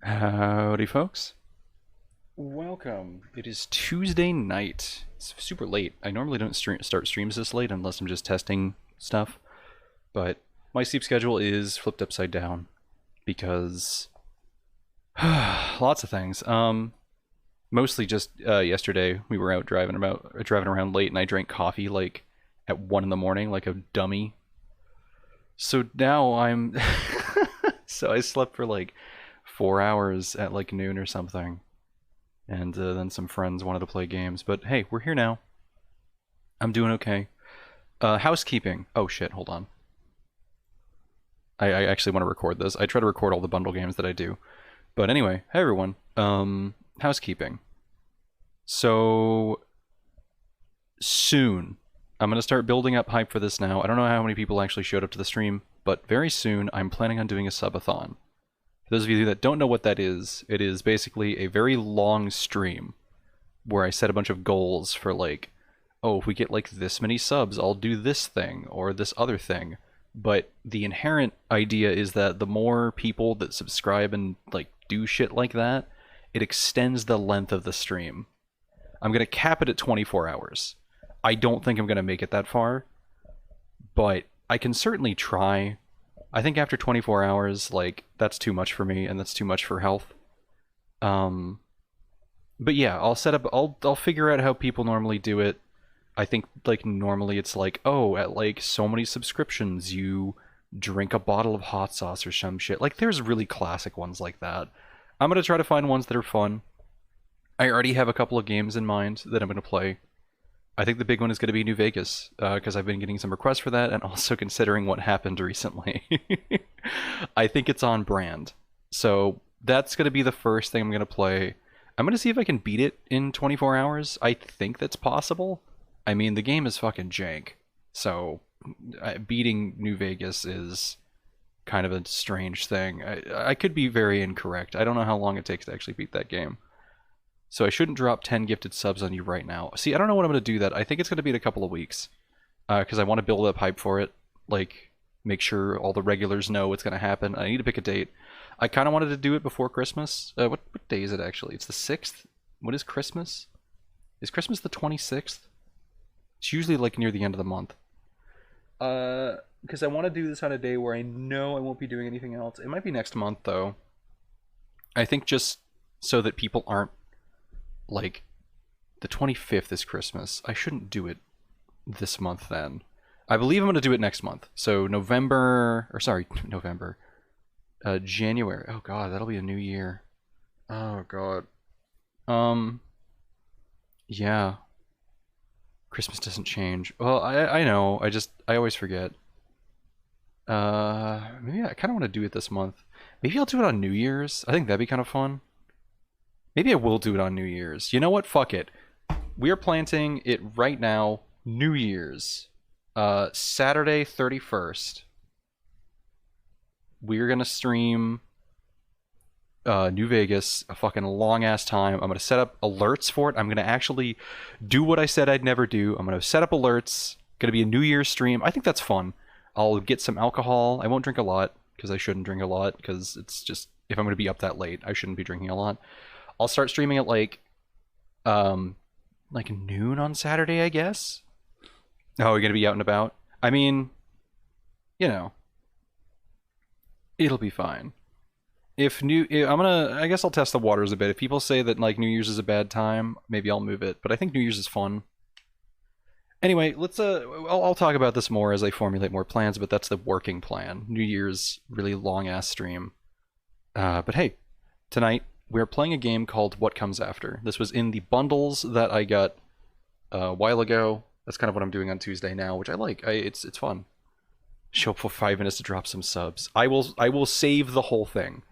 Howdy, folks. Welcome. It is Tuesday night. It's super late. I normally don't start streams this late unless I'm just testing stuff, but my sleep schedule is flipped upside down because lots of things. Mostly just yesterday we were out driving around late, and I drank coffee like at 1 in the morning like a dummy. So now I'm so I slept for like 4 hours at like noon or something, and then some friends wanted to play games. But hey, we're here now. I'm doing okay. Housekeeping. Oh shit, hold on. I actually want to record this. I try to record all the bundle games that I do. But anyway, hey everyone. Housekeeping. So soon, I'm going to start building up hype for this now. I don't know how many people actually showed up to the stream, but very soon I'm planning on doing a subathon. For those of you that don't know what that is, it is basically a very long stream where I set a bunch of goals for like, oh, if we get like this many subs, I'll do this thing or this other thing. But the inherent idea is that the more people that subscribe and like do shit like that, it extends the length of the stream. I'm going to cap it at 24 hours. I don't think I'm going to make it that far, but I can certainly try. I think after 24 hours, like, that's too much for me, and that's too much for health. But yeah, I'll figure out how people normally do it. I think, like, normally it's like, oh, at, like, so many subscriptions, you drink a bottle of hot sauce or some shit. Like, there's really classic ones like that. I'm gonna try to find ones that are fun. I already have a couple of games in mind that I'm gonna play. I think the big one is going to be New Vegas, because I've been getting some requests for that, and also considering what happened recently. I think it's on brand. So that's going to be the first thing I'm going to play. I'm going to see if I can beat it in 24 hours. I think that's possible. I mean, the game is fucking jank. So beating New Vegas is kind of a strange thing. I could be very incorrect. I don't know how long it takes to actually beat that game. So I shouldn't drop 10 gifted subs on you right now. See, I don't know when I'm going to do that. I think it's going to be in a couple of weeks. Because I want to build up hype for it. Like, make sure all the regulars know what's going to happen. I need to pick a date. I kind of wanted to do it before Christmas. What day is it actually? It's the 6th? What is Christmas? Is Christmas the 26th? It's usually like near the end of the month. because I want to do this on a day where I know I won't be doing anything else. It might be next month though. I think just so that people aren't like the 25th is Christmas. I shouldn't do it this month then. I believe I'm going to do it next month. So November, or sorry, November. January. Oh god, that'll be a new year. Oh god. Yeah. Christmas doesn't change. Well, I know. I always forget. Maybe I kind of want to do it this month. Maybe I'll do it on New Year's. I think that'd be kind of fun. Maybe I will do it on New Year's. You know what? Fuck it. We are planting it right now. New Year's. Saturday 31st. We're gonna stream New Vegas, a fucking long ass time. I'm gonna set up alerts for it. I'm gonna actually do what I said I'd never do. I'm gonna set up alerts. Gonna be a New Year's stream. I think that's fun. I'll get some alcohol. I won't drink a lot because I shouldn't drink a lot because it's just if I'm gonna be up that late, I shouldn't be drinking a lot. I'll start streaming at like noon on Saturday, I guess. Oh, you're gonna be out and about? I mean, you know, it'll be fine. I guess I'll test the waters a bit. If people say that like New Year's is a bad time, maybe I'll move it. But I think New Year's is fun. Anyway, let's I'll talk about this more as I formulate more plans, but that's the working plan. New Year's really long ass stream. But hey, tonight we're playing a game called What Comes After. This was in the bundles that I got a while ago. That's kind of what I'm doing on Tuesday now, which I like. It's fun. Show up for 5 minutes to drop some subs. I will save the whole thing.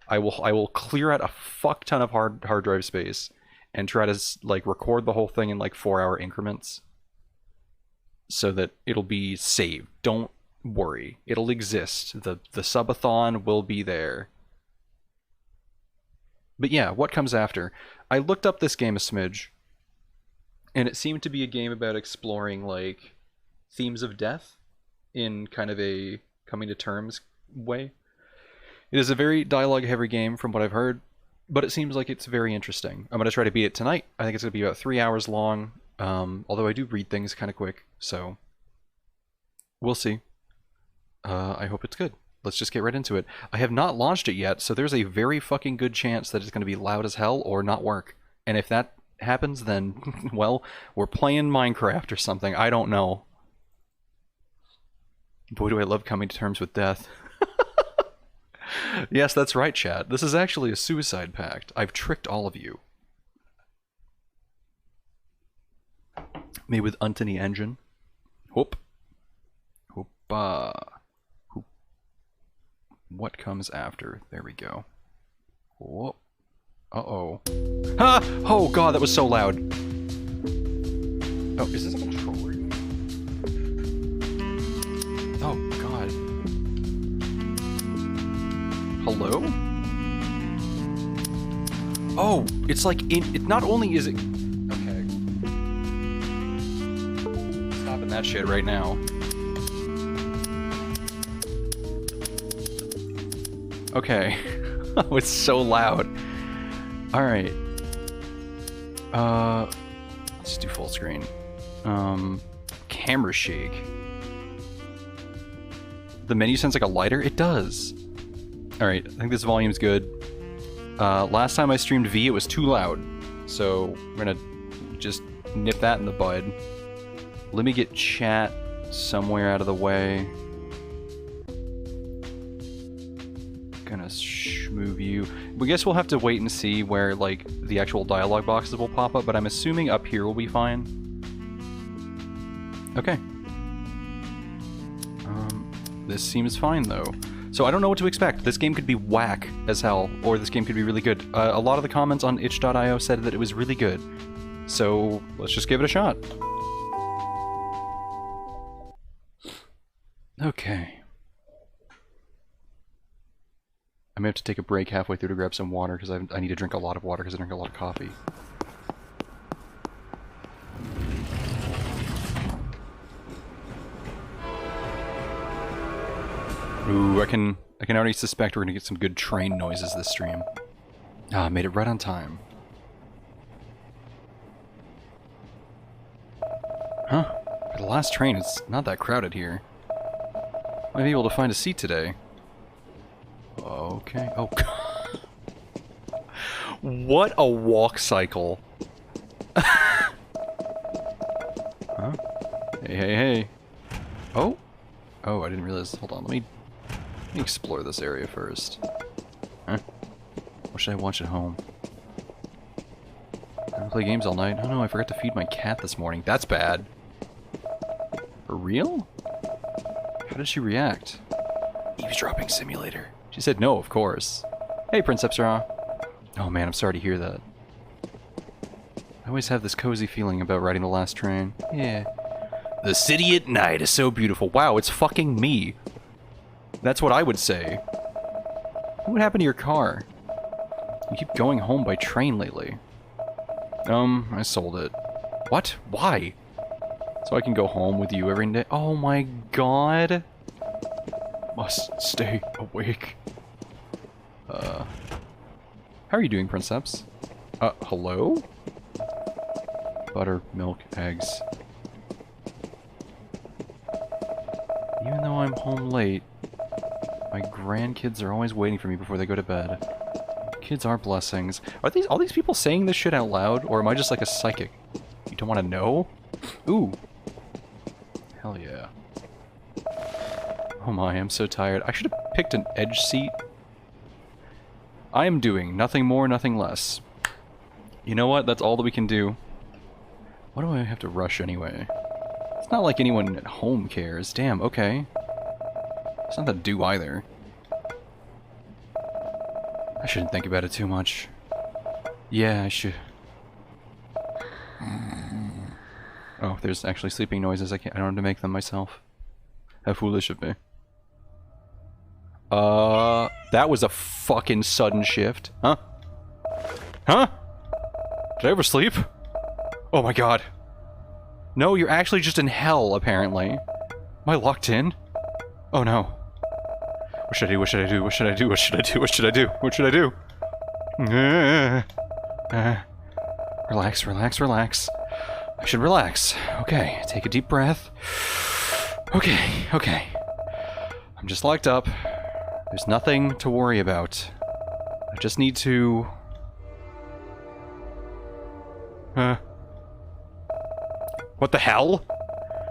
I will clear out a fuck ton of hard drive space and try to like record the whole thing in like 4-hour increments so that it'll be saved. Don't worry. It'll exist. The subathon will be there. But yeah, What Comes After? I looked up this game a smidge, and it seemed to be a game about exploring like themes of death in kind of a coming to terms way. It is a very dialogue heavy game from what I've heard, but it seems like it's very interesting. I'm going to try to beat it tonight. I think it's going to be about 3 hours long, although I do read things kind of quick, so we'll see. I hope it's good. Let's just get right into it. I have not launched it yet, so there's a very fucking good chance that it's going to be loud as hell or not work. And if that happens, then, well, we're playing Minecraft or something. I don't know. Boy, do I love coming to terms with death. Yes, that's right, chat. This is actually a suicide pact. I've tricked all of you. Made with Untony Engine. Whoop. Whoop. What Comes After? There we go. Whoop. Uh-oh. Ha! Oh god, that was so loud. Oh, is this a controller? Oh god. Hello? Oh, it's like it not only is it okay. Stopping that shit right now. Okay. Oh, it's so loud. Alright. Let's do full screen. Camera shake. The menu sounds like a lighter? It does. Alright, I think this volume's good. Last time I streamed V, it was too loud. So, we're gonna just nip that in the bud. Let me get chat somewhere out of the way. Gonna move you. I guess we'll have to wait and see where like the actual dialogue boxes will pop up, but I'm assuming up here will be fine. Okay. This seems fine though. So I don't know what to expect. This game could be whack as hell, or this game could be really good. A lot of the comments on itch.io said that it was really good. So let's just give it a shot. Okay. I may have to take a break halfway through to grab some water, because I need to drink a lot of water, because I drink a lot of coffee. Ooh, I can already suspect we're gonna get some good train noises this stream. Ah, made it right on time. Huh. The last train is not that crowded here. Might be able to find a seat today. Okay. Oh, God. What a walk cycle. Huh? Hey, hey, hey. Oh. Oh, I didn't realize. Hold on, let me explore this area first. Huh? What should I watch at home? I'm gonna play games all night. Oh no, I forgot to feed my cat this morning. That's bad. For real? How did she react? Eavesdropping simulator. She said no, of course. Hey, Prince Epsara. Oh man, I'm sorry to hear that. I always have this cozy feeling about riding the last train. Yeah. The city at night is so beautiful. Wow, it's fucking me. That's what I would say. What happened to your car? You keep going home by train lately. I sold it. What? Why? So I can go home with you every day? Oh my god. Must stay awake. How are you doing, Princeps? Hello? Butter, milk, eggs. Even though I'm home late, my grandkids are always waiting for me before they go to bed. Kids are blessings. Are all these people saying this shit out loud, or am I just like a psychic? You don't want to know? Ooh. Hell yeah. Oh my, I'm so tired. I should have picked an edge seat. I am doing nothing more, nothing less. You know what? That's all that we can do. Why do I have to rush anyway? It's not like anyone at home cares. Damn, okay. It's not that do either. I shouldn't think about it too much. Yeah, I should. Oh, there's actually sleeping noises. I don't have to make them myself. How foolish of me. That was a fucking sudden shift. Huh? Huh? Did I oversleep? Oh my god. No, you're actually just in hell, apparently. Am I locked in? Oh no. What should I do? What should I do? What should I do? What should I do? What should I do? What should I do? Relax, relax, relax. I should relax. Okay, take a deep breath. Okay, okay. I'm just locked up. There's nothing to worry about. I just need to... What the hell?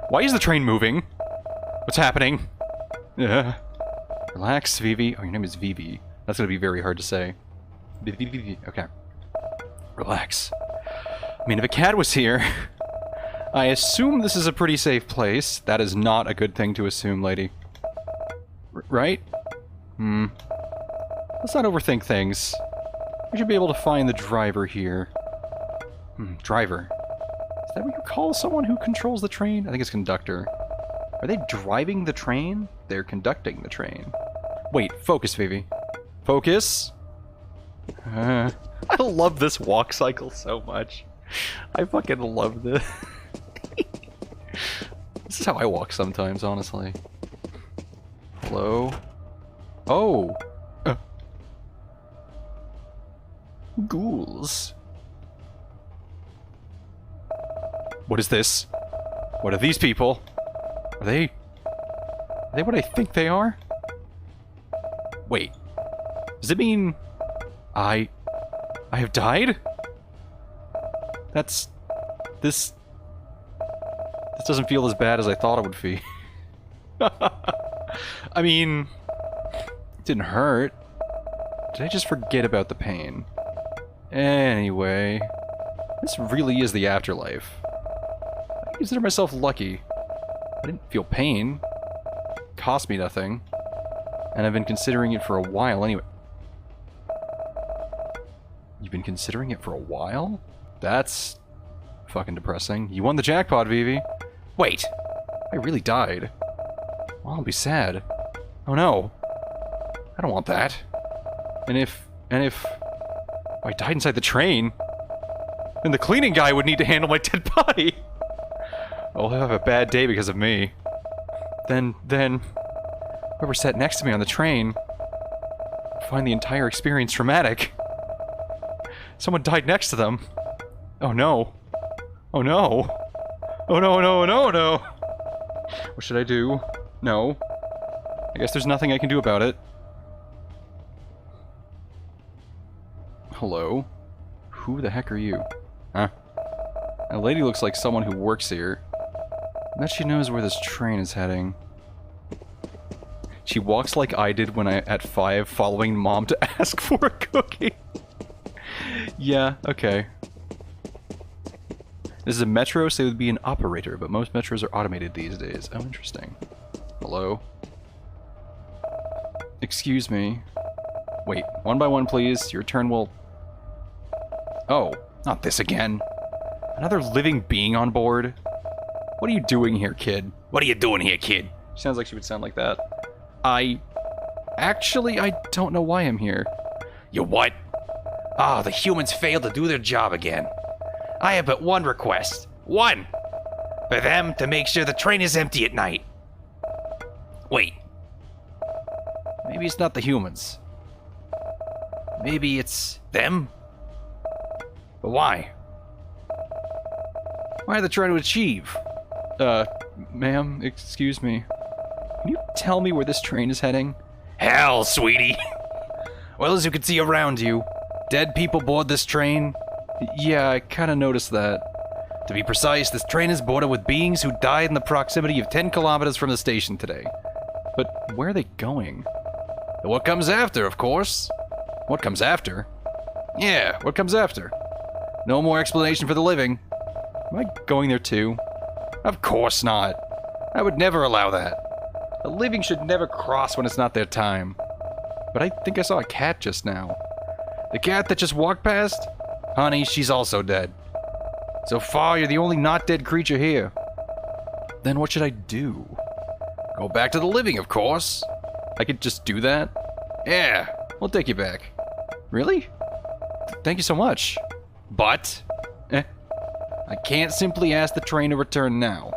Why is the train moving? What's happening? Relax, Vivi. Oh, your name is Vivi. That's gonna be very hard to say. Vivi. Okay. Relax. I mean, if a cat was here... I assume this is a pretty safe place. That is not a good thing to assume, lady. Right? Let's not overthink things. We should be able to find the driver here. Driver. Is that what you call someone who controls the train? I think it's conductor. Are they driving the train? They're conducting the train. Wait, focus, Vivi. Focus! I love this walk cycle so much. I fucking love this. This is how I walk sometimes, honestly. Hello? Oh! Ghouls. What is this? What are these people? Are they what I think they are? Wait. Does it mean... I have died? That's... This doesn't feel as bad as I thought it would be. I mean... It didn't hurt. Did I just forget about the pain? Anyway... This really is the afterlife. I consider myself lucky. I didn't feel pain. It cost me nothing. And I've been considering it for a while anyway. You've been considering it for a while? That's... fucking depressing. You won the jackpot, Vivi. Wait! I really died. Well, I'll be sad. Oh no. I don't want that. And if I died inside the train, then the cleaning guy would need to handle my dead body. Oh, he'll have a bad day because of me. Then, whoever sat next to me on the train find the entire experience traumatic. Someone died next to them. Oh no. Oh no. Oh no, no, no, no. What should I do? No. I guess there's nothing I can do about it. Hello? Who the heck are you? Huh? That lady looks like someone who works here. I bet she knows where this train is heading. She walks like I did when at 5, following Mom to ask for a cookie. Yeah, okay. This is a metro, so it would be an operator, but most metros are automated these days. Oh, interesting. Hello? Excuse me. Wait, one by one, please. Your turn will... Oh, not this again. Another living being on board? What are you doing here, kid? What are you doing here, kid? She sounds like she would sound like that. Actually, I don't know why I'm here. You what? Ah, the humans failed to do their job again. I have but one request. One! For them to make sure the train is empty at night. Wait. Maybe it's not the humans. Maybe it's them? But why? Why are they trying to achieve? Ma'am, excuse me. Can you tell me where this train is heading? Hell, sweetie! Well, as you can see around you, dead people board this train. Yeah, I kinda noticed that. To be precise, this train is boarded with beings who died in the proximity of 10 kilometers from the station today. But where are they going? What comes after, of course. What comes after? Yeah, what comes after? No more explanation for the living. Am I going there too? Of course not. I would never allow that. The living should never cross when it's not their time. But I think I saw a cat just now. The cat that just walked past? Honey, she's also dead. So far, you're the only not dead creature here. Then what should I do? Go back to the living, of course. I could just do that? Yeah, we'll take you back. Really? Thank you so much. But, I can't simply ask the train to return now.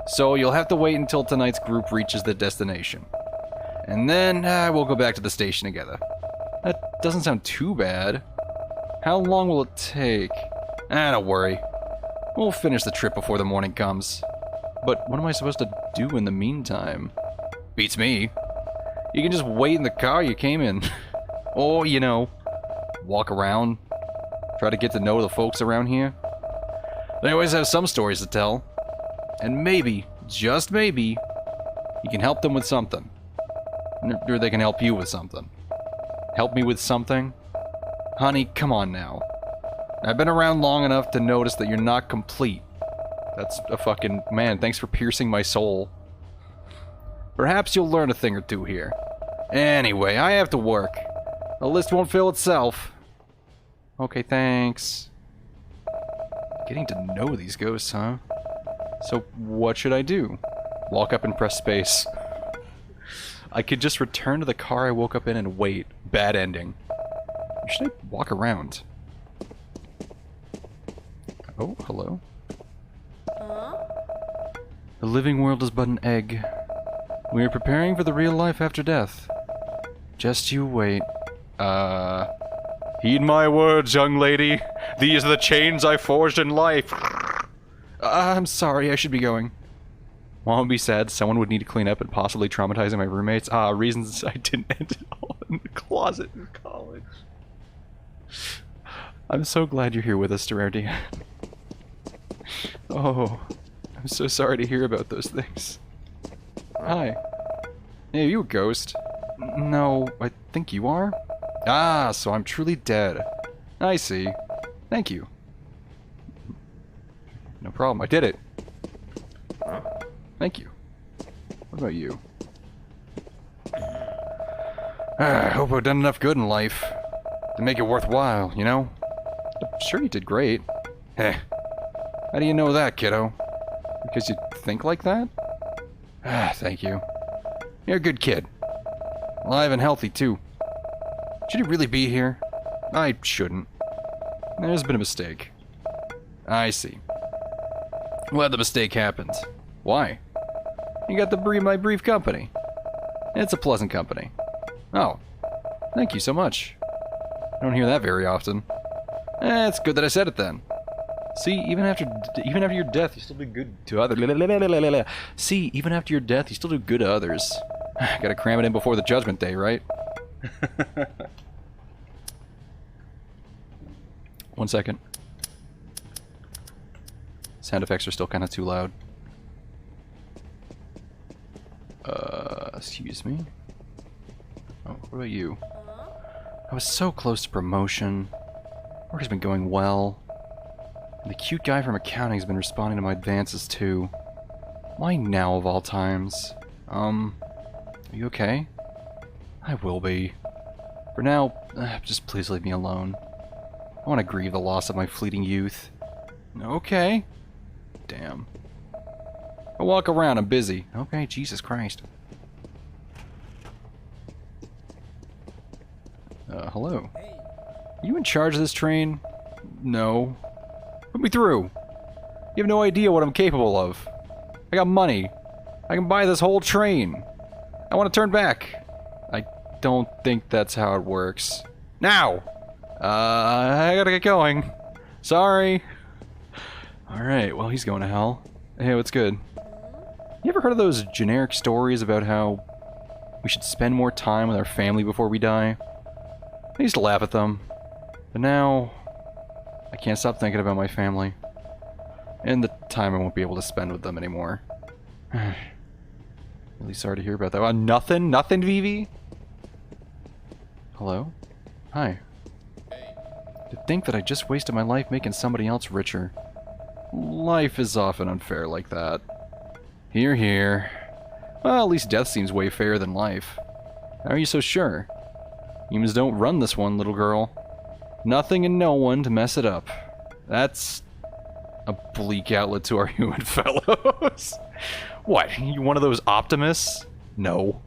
So you'll have to wait until tonight's group reaches the destination. And then we'll go back to the station together. That doesn't sound too bad. How long will it take? Don't worry. We'll finish the trip before the morning comes. But what am I supposed to do in the meantime? Beats me. You can just wait in the car you came in. Or, you know, walk around. Try to get to know the folks around here. They always have some stories to tell. And maybe, just maybe, you can help them with something. Or they can help you with something. Help me with something? Honey, come on now. I've been around long enough to notice that you're not complete. That's a fucking... Man, thanks for piercing my soul. Perhaps you'll learn a thing or two here. Anyway, I have to work. The list won't fill itself. Okay, thanks. Getting to know these ghosts, huh? So, what should I do? Walk up and press space. I could just return to the car I woke up in and wait. Bad ending. Or should I walk around? Oh, hello. The living world is but an egg. We are preparing for the real life after death. Just you wait. Heed my words, young lady. These are the chains I forged in life. I'm sorry, I should be going. Mom would be sad. Someone would need to clean up and possibly traumatizing my roommates. Reasons I didn't end it all in the closet in college. I'm so glad you're here with us, Durardi. Oh, I'm so sorry to hear about those things. Hi. Hey, are you a ghost? No, I think you are? So I'm truly dead. I see. Thank you. No problem, I did it. Thank you. What about you? I hope I've done enough good in life to make it worthwhile, you know? Sure, you did great. How do you know that, kiddo? Because you think like that? Thank you. You're a good kid. Alive and healthy, too. Should you really be here? I shouldn't. There's been a mistake. I see. Glad the mistake happened. Why? You got my brief company. It's a pleasant company. Oh. Thank you so much. I don't hear that very often. It's good that I said it then. See, even after your death, you still do good to others. See, even after your death, you still do good to others. Gotta cram it in before the Judgment Day, right? 1 second. Sound effects are still kind of too loud. Excuse me? Oh, what about you? I was so close to promotion. Work has been going well. And the cute guy from accounting has been responding to my advances too. Why now of all times? Are you okay? I will be. For now, just please leave me alone. I want to grieve the loss of my fleeting youth. Okay. Damn. I'll walk around, I'm busy. Okay, Jesus Christ. Hello. Are you in charge of this train? No. Put me through. You have no idea what I'm capable of. I got money. I can buy this whole train. I want to turn back. I don't think that's how it works. Now! I gotta get going. Sorry. Alright, well, he's going to hell. Hey, what's good? You ever heard of those generic stories about how we should spend more time with our family before we die? I used to laugh at them. But now, I can't stop thinking about my family. And the time I won't be able to spend with them anymore. Really sorry to hear about that. Nothing? Nothing, Vivi? Hello? Hi. To think that I just wasted my life making somebody else richer. Life is often unfair like that. Hear, hear. Well, at least death seems way fairer than life. How are you so sure? Humans don't run this one, little girl. Nothing and no one to mess it up. That's a bleak outlet to our human fellows. What, you one of those optimists? No.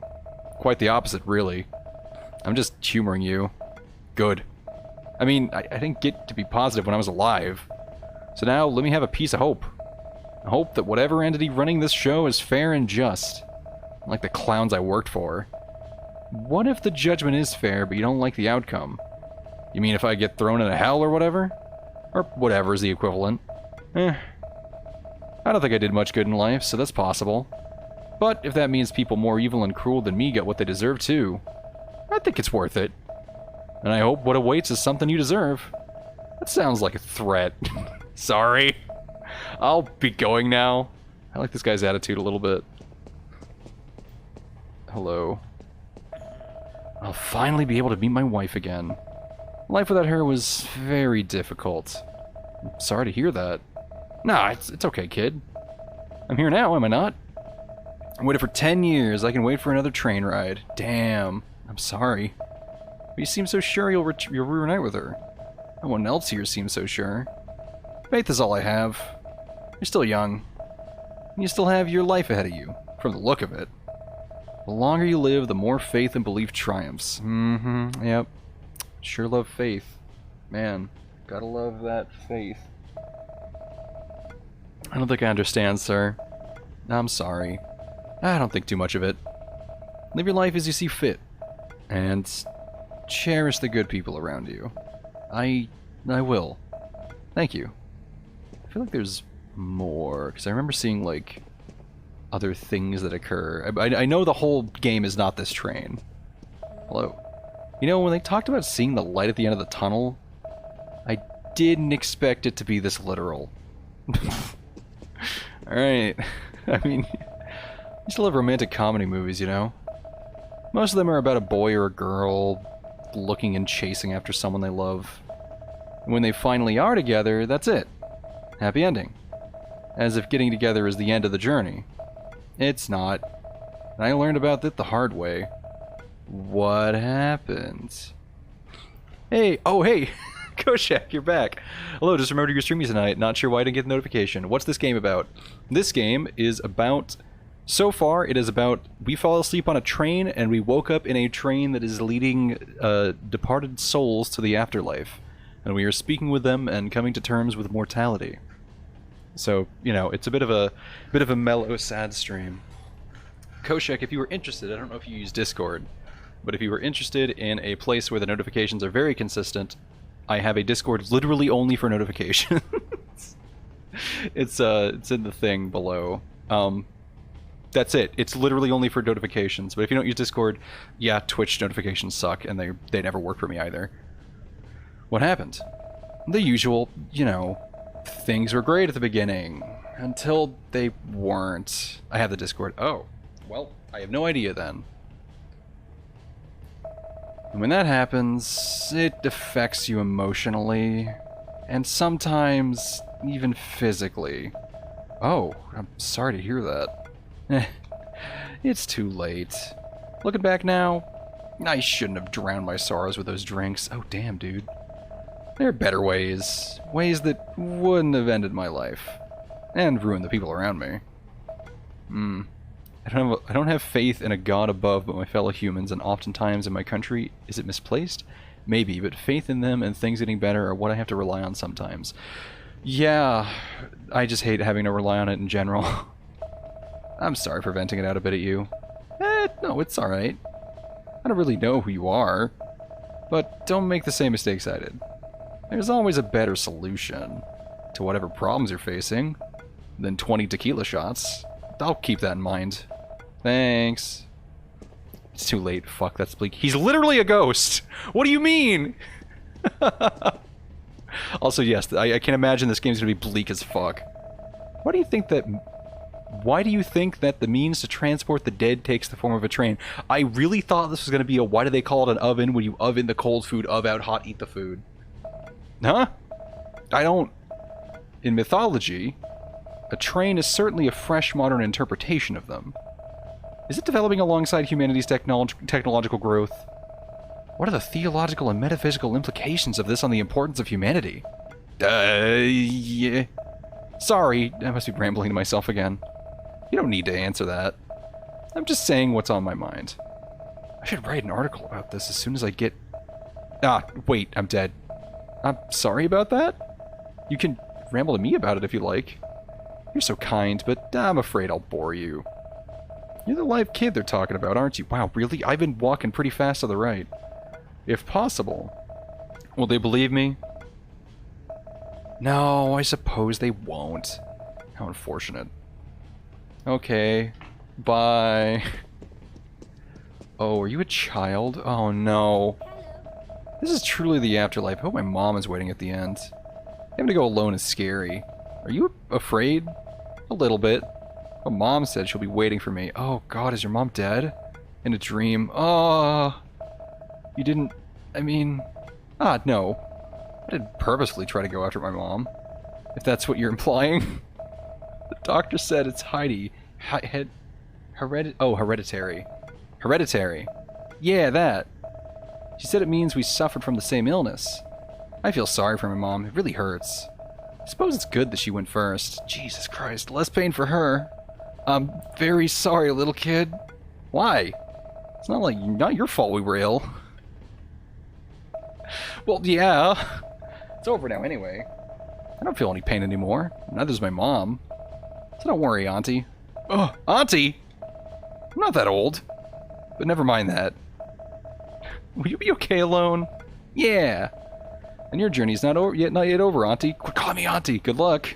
Quite the opposite, really. I'm just humoring you. Good. I mean, I didn't get to be positive when I was alive. So now, let me have a piece of hope. Hope that whatever entity running this show is fair and just. Like the clowns I worked for. What if the judgment is fair, but you don't like the outcome? You mean if I get thrown into hell or whatever? Or whatever is the equivalent. I don't think I did much good in life, so that's possible. But if that means people more evil and cruel than me get what they deserve too, I think it's worth it. And I hope what awaits is something you deserve. That sounds like a threat. Sorry. I'll be going now. I like this guy's attitude a little bit. Hello. I'll finally be able to meet my wife again. Life without her was very difficult. I'm sorry to hear that. Nah, it's okay, kid. I'm here now, am I not? I waited for 10 years. I can wait for another train ride. Damn. I'm sorry. But you seem so sure you'll reunite with her. No one else here seems so sure. Faith is all I have. You're still young. And you still have your life ahead of you, from the look of it. The longer you live, the more faith and belief triumphs. Yep. Sure love faith. Man, gotta love that faith. I don't think I understand, sir. I'm sorry. I don't think too much of it. Live your life as you see fit. And cherish the good people around you. I will. Thank you. I feel like there's more, because I remember seeing, like, other things that occur. I know the whole game is not this train. Hello. You know, when they talked about seeing the light at the end of the tunnel, I didn't expect it to be this literal. Alright. I mean, I still love romantic comedy movies, you know? Most of them are about a boy or a girl looking and chasing after someone they love. And when they finally are together, that's it. Happy ending. As if getting together is the end of the journey. It's not. And I learned about that the hard way. What happened? Hey, oh hey, Koshak, you're back. Hello, just remembered you're streaming tonight. Not sure why I didn't get the notification. What's this game about? This game is about, so far, it is about, we fell asleep on a train and we woke up in a train that is leading departed souls to the afterlife. And we are speaking with them and coming to terms with mortality. So, you know, it's a bit of a mellow, sad stream. Koshak, if you were interested, I don't know if you use Discord, but if you were interested in a place where the notifications are very consistent, I have a Discord literally only for notifications. It's in the thing below. That's it. It's literally only for notifications. But if you don't use Discord, yeah, Twitch notifications suck, and they never work for me either. What happened? The usual, you know, things were great at the beginning. Until they weren't. I have the Discord. Oh. Well, I have no idea then. And when that happens, it affects you emotionally. And sometimes even physically. Oh, I'm sorry to hear that. It's too late. Looking back now, I shouldn't have drowned my sorrows with those drinks. Oh, damn, dude. There are better ways. Ways that wouldn't have ended my life. And ruined the people around me. I don't have faith in a god above but my fellow humans, and oftentimes in my country, is it misplaced? Maybe, but faith in them and things getting better are what I have to rely on sometimes. Yeah, I just hate having to rely on it in general. I'm sorry for venting it out a bit at you. No, it's alright. I don't really know who you are. But don't make the same mistakes I did. There's always a better solution to whatever problems you're facing than 20 tequila shots. I'll keep that in mind. Thanks. It's too late. Fuck, that's bleak. He's literally a ghost! What do you mean? Also, yes, I can imagine this game's gonna be bleak as fuck. Why do you think that the means to transport the dead takes the form of a train? I really thought this was gonna be a why do they call it an oven when you oven the cold food of out hot eat the food? Huh? I don't... In mythology, a train is certainly a fresh modern interpretation of them. Is it developing alongside humanity's technological growth? What are the theological and metaphysical implications of this on the importance of humanity? Yeah. Sorry, I must be rambling to myself again. You don't need to answer that. I'm just saying what's on my mind. I should write an article about this as soon as I get... Ah, wait, I'm dead. I'm sorry about that? You can ramble to me about it if you like. You're so kind, but I'm afraid I'll bore you. You're the live kid they're talking about, aren't you? Wow, really? I've been walking pretty fast to the right. If possible. Will they believe me? No, I suppose they won't. How unfortunate. Okay. Bye. Oh, are you a child? Oh no. This is truly the afterlife. I hope my mom is waiting at the end. Having to go alone is scary. Are you afraid? A little bit. My mom said she'll be waiting for me. Oh god, is your mom dead? In a dream. Oh. You didn't... I mean... Ah, no. I didn't purposefully try to go after my mom. If that's what you're implying. The doctor said it's Heidi. Hereditary. Hereditary. Yeah, that. She said it means we suffered from the same illness. I feel sorry for my mom. It really hurts. I suppose it's good that she went first. Jesus Christ, less pain for her. I'm very sorry, little kid. Why? It's not your fault we were ill. Well, yeah. It's over now anyway. I don't feel any pain anymore. Neither does my mom. So don't worry, Auntie. Oh, Auntie? I'm not that old. But never mind that. Will you be okay alone? Yeah. And your journey's not yet over, Auntie. Quit calling me Auntie. Good luck.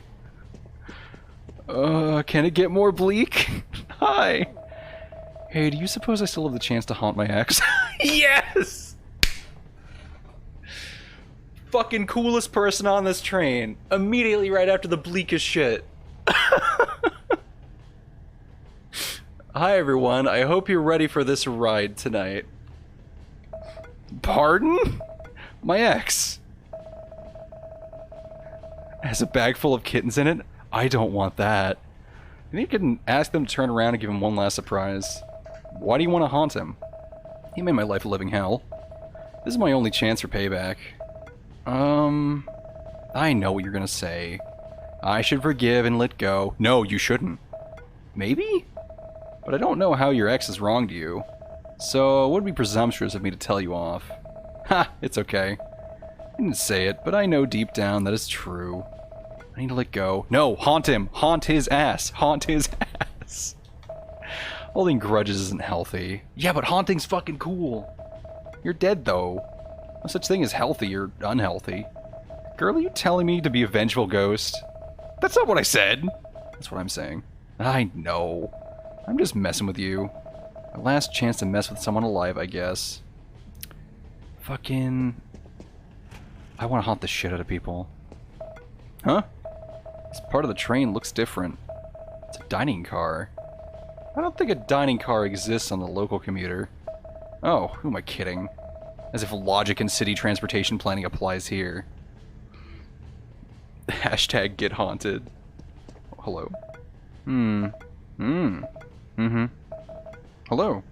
Can it get more bleak? Hi. Hey, do you suppose I still have the chance to haunt my ex? Yes! Fucking coolest person on this train. Immediately right after the bleakest shit. Hi everyone, I hope you're ready for this ride tonight. Pardon? My ex. Has a bag full of kittens in it? I don't want that. You think you can ask them to turn around and give him one last surprise? Why do you want to haunt him? He made my life a living hell. This is my only chance for payback. I know what you're gonna say. I should forgive and let go. No, you shouldn't. Maybe? But I don't know how your ex has wronged you. So it would be presumptuous of me to tell you off. Ha, it's okay. I didn't say it, but I know deep down that it's true. I need to let go. No, haunt him. Haunt his ass. Haunt his ass. Holding grudges isn't healthy. Yeah, but haunting's fucking cool. You're dead, though. No such thing as healthy or unhealthy. Girl, are you telling me to be a vengeful ghost? That's not what I said. That's what I'm saying. I know. I'm just messing with you. My last chance to mess with someone alive, I guess. Fucking... I want to haunt the shit out of people. Huh? This part of the train looks different. It's a dining car. I don't think a dining car exists on the local commuter. Oh, who am I kidding? As if logic in city transportation planning applies here. Hashtag get haunted. Oh, hello. Hello.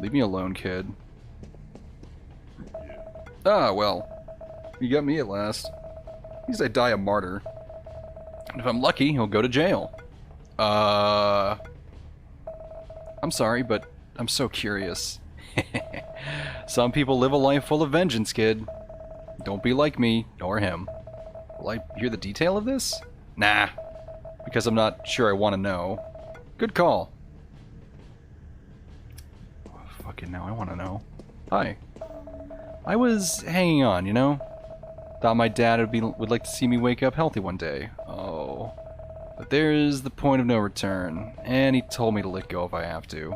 Leave me alone, kid. Ah, well. You got me at last. At least I die a martyr. And if I'm lucky, he'll go to jail. I'm sorry, but I'm so curious. Some people live a life full of vengeance, kid. Don't be like me, or him. Will I hear the detail of this? Nah. Because I'm not sure I want to know. Good call. Oh, fucking now I want to know. Hi. I was hanging on, you know? Thought my dad would like to see me wake up healthy one day. Oh. But there's the point of no return, and he told me to let go if I have to.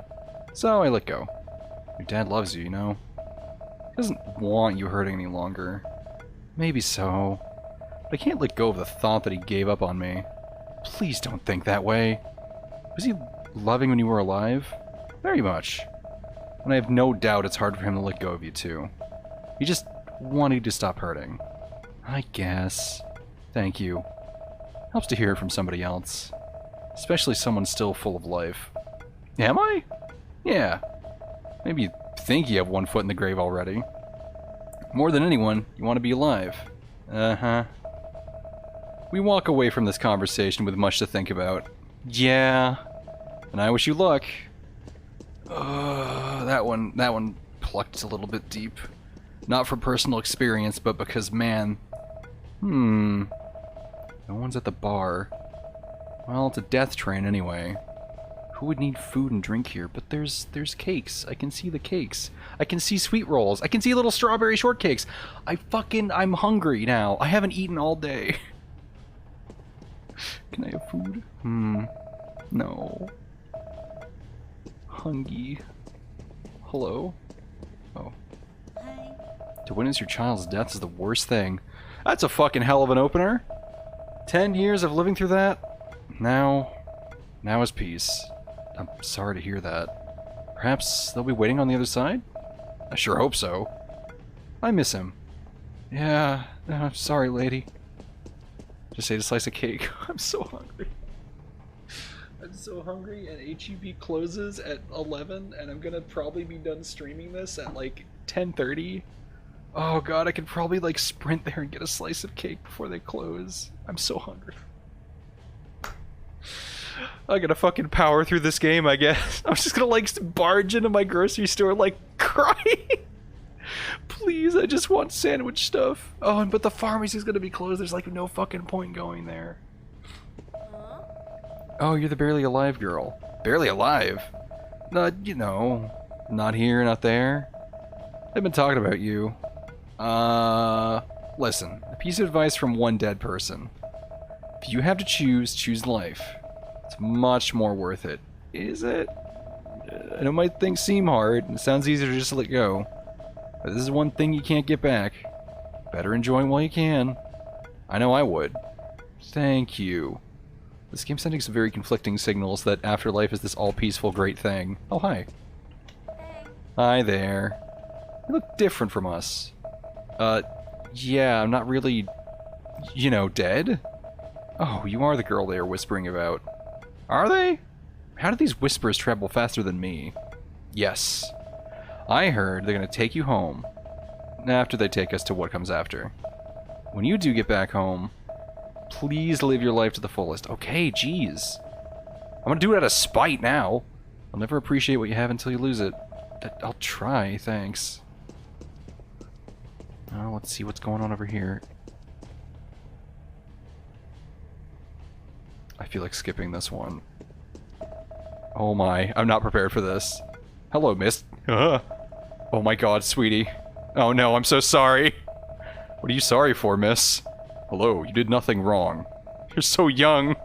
So I let go. Your dad loves you, you know? He doesn't want you hurting any longer. Maybe so. But I can't let go of the thought that he gave up on me. Please don't think that way. Was he loving when you were alive? Very much. And I have no doubt it's hard for him to let go of you too. He just wanted you to stop hurting. I guess. Thank you. Helps to hear it from somebody else. Especially someone still full of life. Am I? Yeah. Maybe you think you have one foot in the grave already. More than anyone, you want to be alive. Uh-huh. We walk away from this conversation with much to think about. Yeah. And I wish you luck. That one plucked a little bit deep. Not from personal experience, but because, man... No one's at the bar. Well, it's a death train anyway. Who would need food and drink here? But there's cakes. I can see the cakes. I can see sweet rolls. I can see little strawberry shortcakes. I'm hungry now. I haven't eaten all day. Can I have food? No. Hungry. Hello? Oh. Hi. To witness your child's death is the worst thing. That's a fucking hell of an opener. 10 years of living through that. Now is peace. I'm sorry to hear that. Perhaps they'll be waiting on the other side? I sure hope so. I miss him. Yeah, sorry, lady. Just ate a slice of cake. I'm so hungry. I'm so hungry, and HEB closes at 11, and I'm gonna probably be done streaming this at like 10:30. Oh god, I could probably like sprint there and get a slice of cake before they close. I'm so hungry. I'm gonna fucking power through this game, I guess. I'm just gonna like barge into my grocery store like crying. Please, I just want sandwich stuff. Oh, but the pharmacy's gonna be closed. There's like no fucking point going there. Huh? Oh, you're the barely alive girl. Barely alive? You know, not here, not there. I've been talking about you. Listen, a piece of advice from one dead person. If you have to choose life. It's much more worth it. Is it? I know my things seem hard, and it sounds easier to just let go. But this is one thing you can't get back. Better enjoy it while you can. I know I would. Thank you. This game's sending some very conflicting signals that afterlife is this all-peaceful great thing. Oh, hi. Hey. Hi there. You look different from us. Yeah, I'm not really, you know, dead? Oh, you are the girl they are whispering about. Are they? How do these whispers travel faster than me? Yes. I heard they're gonna take you home. After they take us to what comes after. When you do get back home, please live your life to the fullest. Okay, jeez. I'm gonna do it out of spite now. I'll never appreciate what you have until you lose it. I'll try, thanks. Oh, let's see what's going on over here. I feel like skipping this one. Oh my, I'm not prepared for this. Hello, miss. Oh my god, sweetie. Oh no, I'm so sorry. What are you sorry for, miss? Hello, you did nothing wrong. You're so young.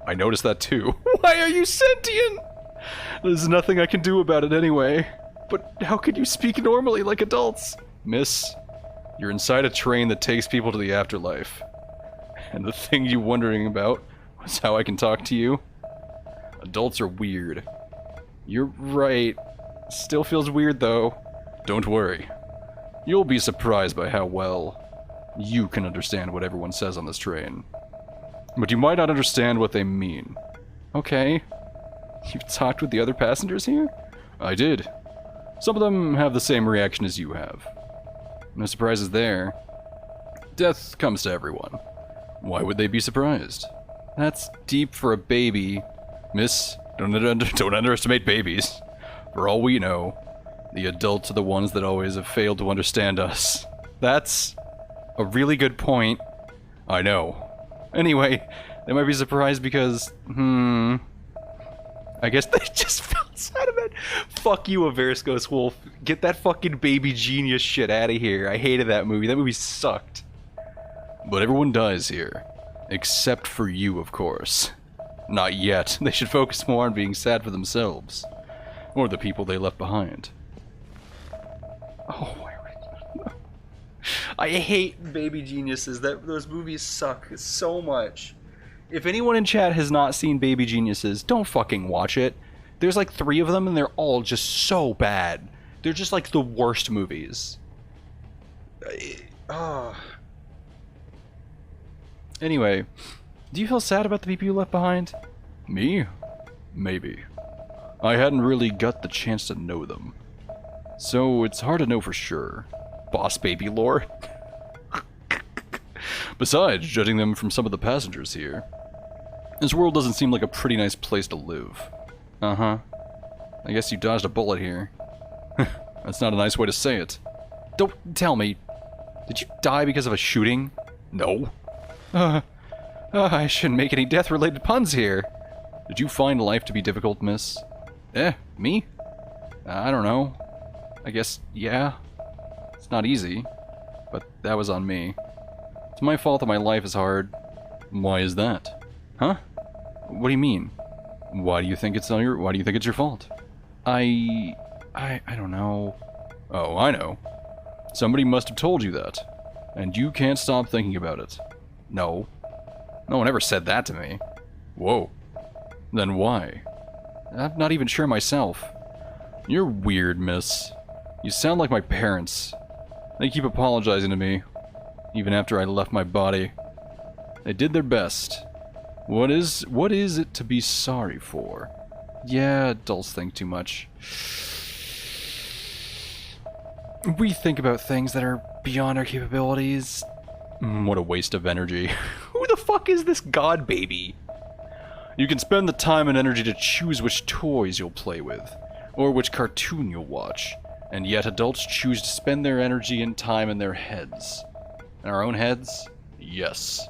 I noticed that too. Why are you sentient? There's nothing I can do about it anyway. But how can you speak normally like adults? Miss, you're inside a train that takes people to the afterlife. And the thing you're wondering about was how I can talk to you? Adults are weird. You're right. Still feels weird though. Don't worry. You'll be surprised by how well you can understand what everyone says on this train. But you might not understand what they mean. Okay. You've talked with the other passengers here? I did. Some of them have the same reaction as you have. No surprises there. Death comes to everyone. Why would they be surprised? That's deep for a baby. Miss, don't underestimate babies. For all we know, the adults are the ones that always have failed to understand us. That's a really good point. I know. Anyway, they might be surprised because, I guess they just fell inside of it. Fuck you, Averiscos Wolf. Get that fucking Baby Genius shit out of here. I hated that movie. That movie sucked. But everyone dies here. Except for you, of course. Not yet. They should focus more on being sad for themselves. Or the people they left behind. Oh, I hate Baby Geniuses. Those movies suck so much. If anyone in chat has not seen Baby Geniuses, don't fucking watch it. There's like 3 of them and they're all just so bad. They're just like the worst movies. Anyway, do you feel sad about the people you left behind? Me? Maybe. I hadn't really got the chance to know them. So it's hard to know for sure. Boss baby lore. Besides, judging them from some of the passengers here, this world doesn't seem like a pretty nice place to live. Uh-huh. I guess you dodged a bullet here. That's not a nice way to say it. Don't tell me. Did you die because of a shooting? No. I shouldn't make any death-related puns here. Did you find life to be difficult, miss? Me? I don't know. I guess, yeah. It's not easy, but that was on me. It's my fault that my life is hard. Why is that? Huh? What do you mean? Why do you think it's your fault? I don't know. Oh, I know. Somebody must have told you that, and you can't stop thinking about it. No. No one ever said that to me. Whoa. Then why? I'm not even sure myself. You're weird, miss. You sound like my parents. They keep apologizing to me, even after I left my body. They did their best. What is it to be sorry for? Yeah, adults think too much. We think about things that are beyond our capabilities. What a waste of energy. Who the fuck is this god baby? You can spend the time and energy to choose which toys you'll play with, or which cartoon you'll watch, and yet adults choose to spend their energy and time in their heads. In our own heads? Yes.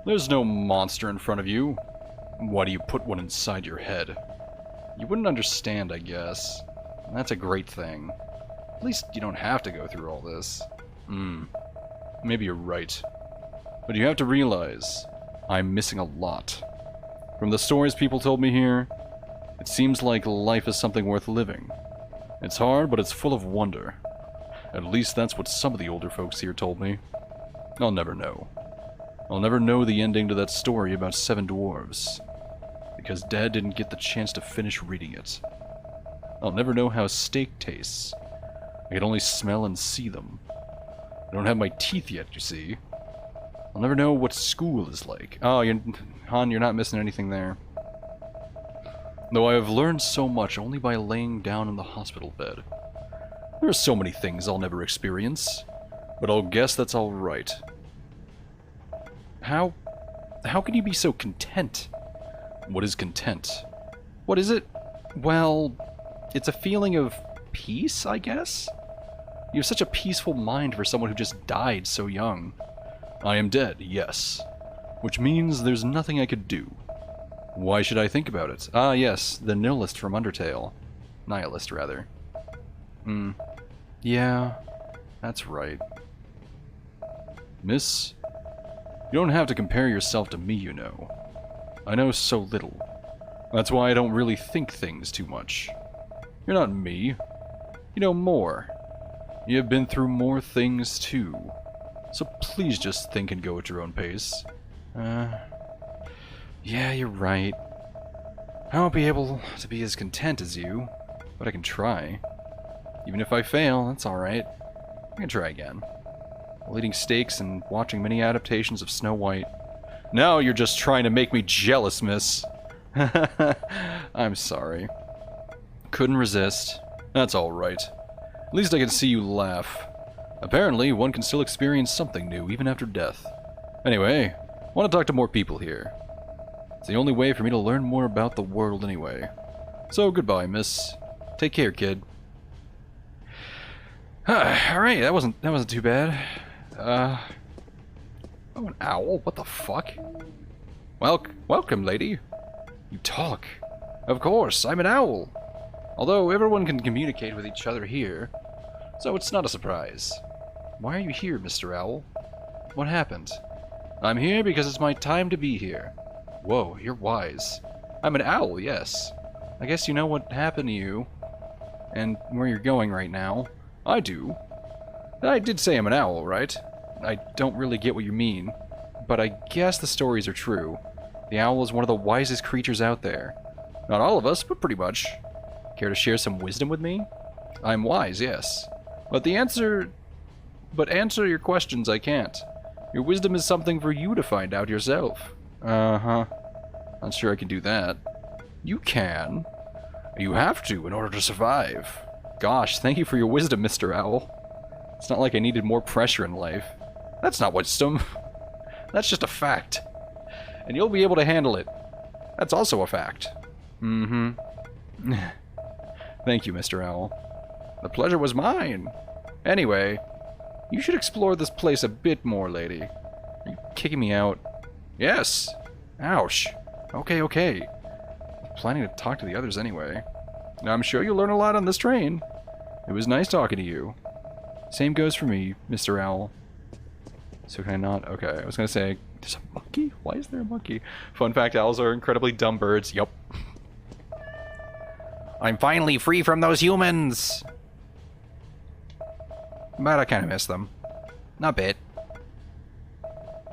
There's no monster in front of you. Why do you put one inside your head? You wouldn't understand, I guess. And that's a great thing. At least you don't have to go through all this. Maybe you're right. But you have to realize, I'm missing a lot. From the stories people told me here, it seems like life is something worth living. It's hard, but it's full of wonder. At least that's what some of the older folks here told me. I'll never know. I'll never know the ending to that story about 7 dwarves. Because Dad didn't get the chance to finish reading it. I'll never know how steak tastes. I can only smell and see them. I don't have my teeth yet, you see. I'll never know what school is like. Oh, Han, you're not missing anything there. Though I have learned so much only by laying down in the hospital bed. There are so many things I'll never experience, but I'll guess that's all right. How can you be so content? What is content? What is it? Well, it's a feeling of peace, I guess? You have such a peaceful mind for someone who just died so young. I am dead, yes. Which means there's nothing I could do. Why should I think about it? Ah, yes, the nihilist from Undertale. Nihilist, rather. Yeah, that's right. Miss, you don't have to compare yourself to me, you know. I know so little. That's why I don't really think things too much. You're not me. You know more. You have been through more things too. So please just think and go at your own pace. Yeah, you're right. I won't be able to be as content as you, but I can try. Even if I fail, that's alright. I can try again. While eating steaks and watching many adaptations of Snow White. Now you're just trying to make me jealous, miss. I'm sorry. Couldn't resist. That's alright. At least I can see you laugh. Apparently, one can still experience something new even after death. Anyway, I want to talk to more people here. It's the only way for me to learn more about the world anyway. So goodbye, miss. Take care, kid. Alright, that wasn't too bad. Oh, an owl? What the fuck? Welcome, lady. You talk. Of course, I'm an owl. Although everyone can communicate with each other here, so it's not a surprise. Why are you here, Mr. Owl? What happened? I'm here because it's my time to be here. Whoa, you're wise. I'm an owl, yes. I guess you know what happened to you, and where you're going right now. I do. I did say I'm an owl, right? I don't really get what you mean, but I guess the stories are true. The owl is one of the wisest creatures out there. Not all of us, but pretty much. Care to share some wisdom with me? I'm wise, yes. But answer your questions I can't. Your wisdom is something for you to find out yourself. Uh-huh. Not sure I can do that. You can. You have to in order to survive. Gosh, thank you for your wisdom, Mr. Owl. It's not like I needed more pressure in life. That's not wisdom. That's just a fact. And you'll be able to handle it. That's also a fact. Mm-hmm. Thank you, Mr. Owl. The pleasure was mine. Anyway, you should explore this place a bit more, lady. Are you kicking me out? Yes. Ouch. Okay. I'm planning to talk to the others anyway. Now, I'm sure you'll learn a lot on this train. It was nice talking to you. Same goes for me, Mr. Owl. So can I not? Okay, I was gonna say, there's a monkey? Why is there a monkey? Fun fact, owls are incredibly dumb birds. Yup. I'm finally free from those humans! But I kind of miss them. A bit.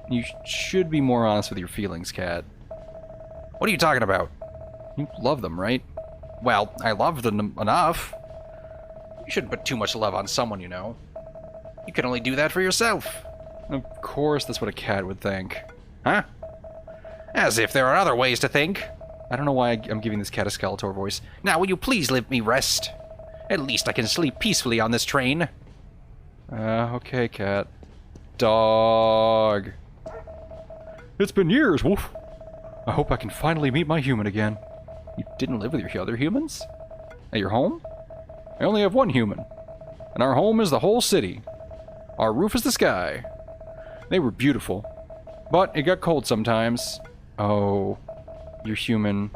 You should be more honest with your feelings, Cat. What are you talking about? You love them, right? Well, I love them enough. You shouldn't put too much love on someone, you know. You can only do that for yourself. Of course, that's what a cat would think. Huh? As if there are other ways to think. I don't know why I'm giving this cat a Skeletor voice. Now, will you please let me rest? At least I can sleep peacefully on this train. Okay, cat. Dog. It's been years, Wolf. I hope I can finally meet my human again. You didn't live with your other humans? At your home? I only have one human. And our home is the whole city. Our roof is the sky. They were beautiful. But it got cold sometimes. Oh, you're human.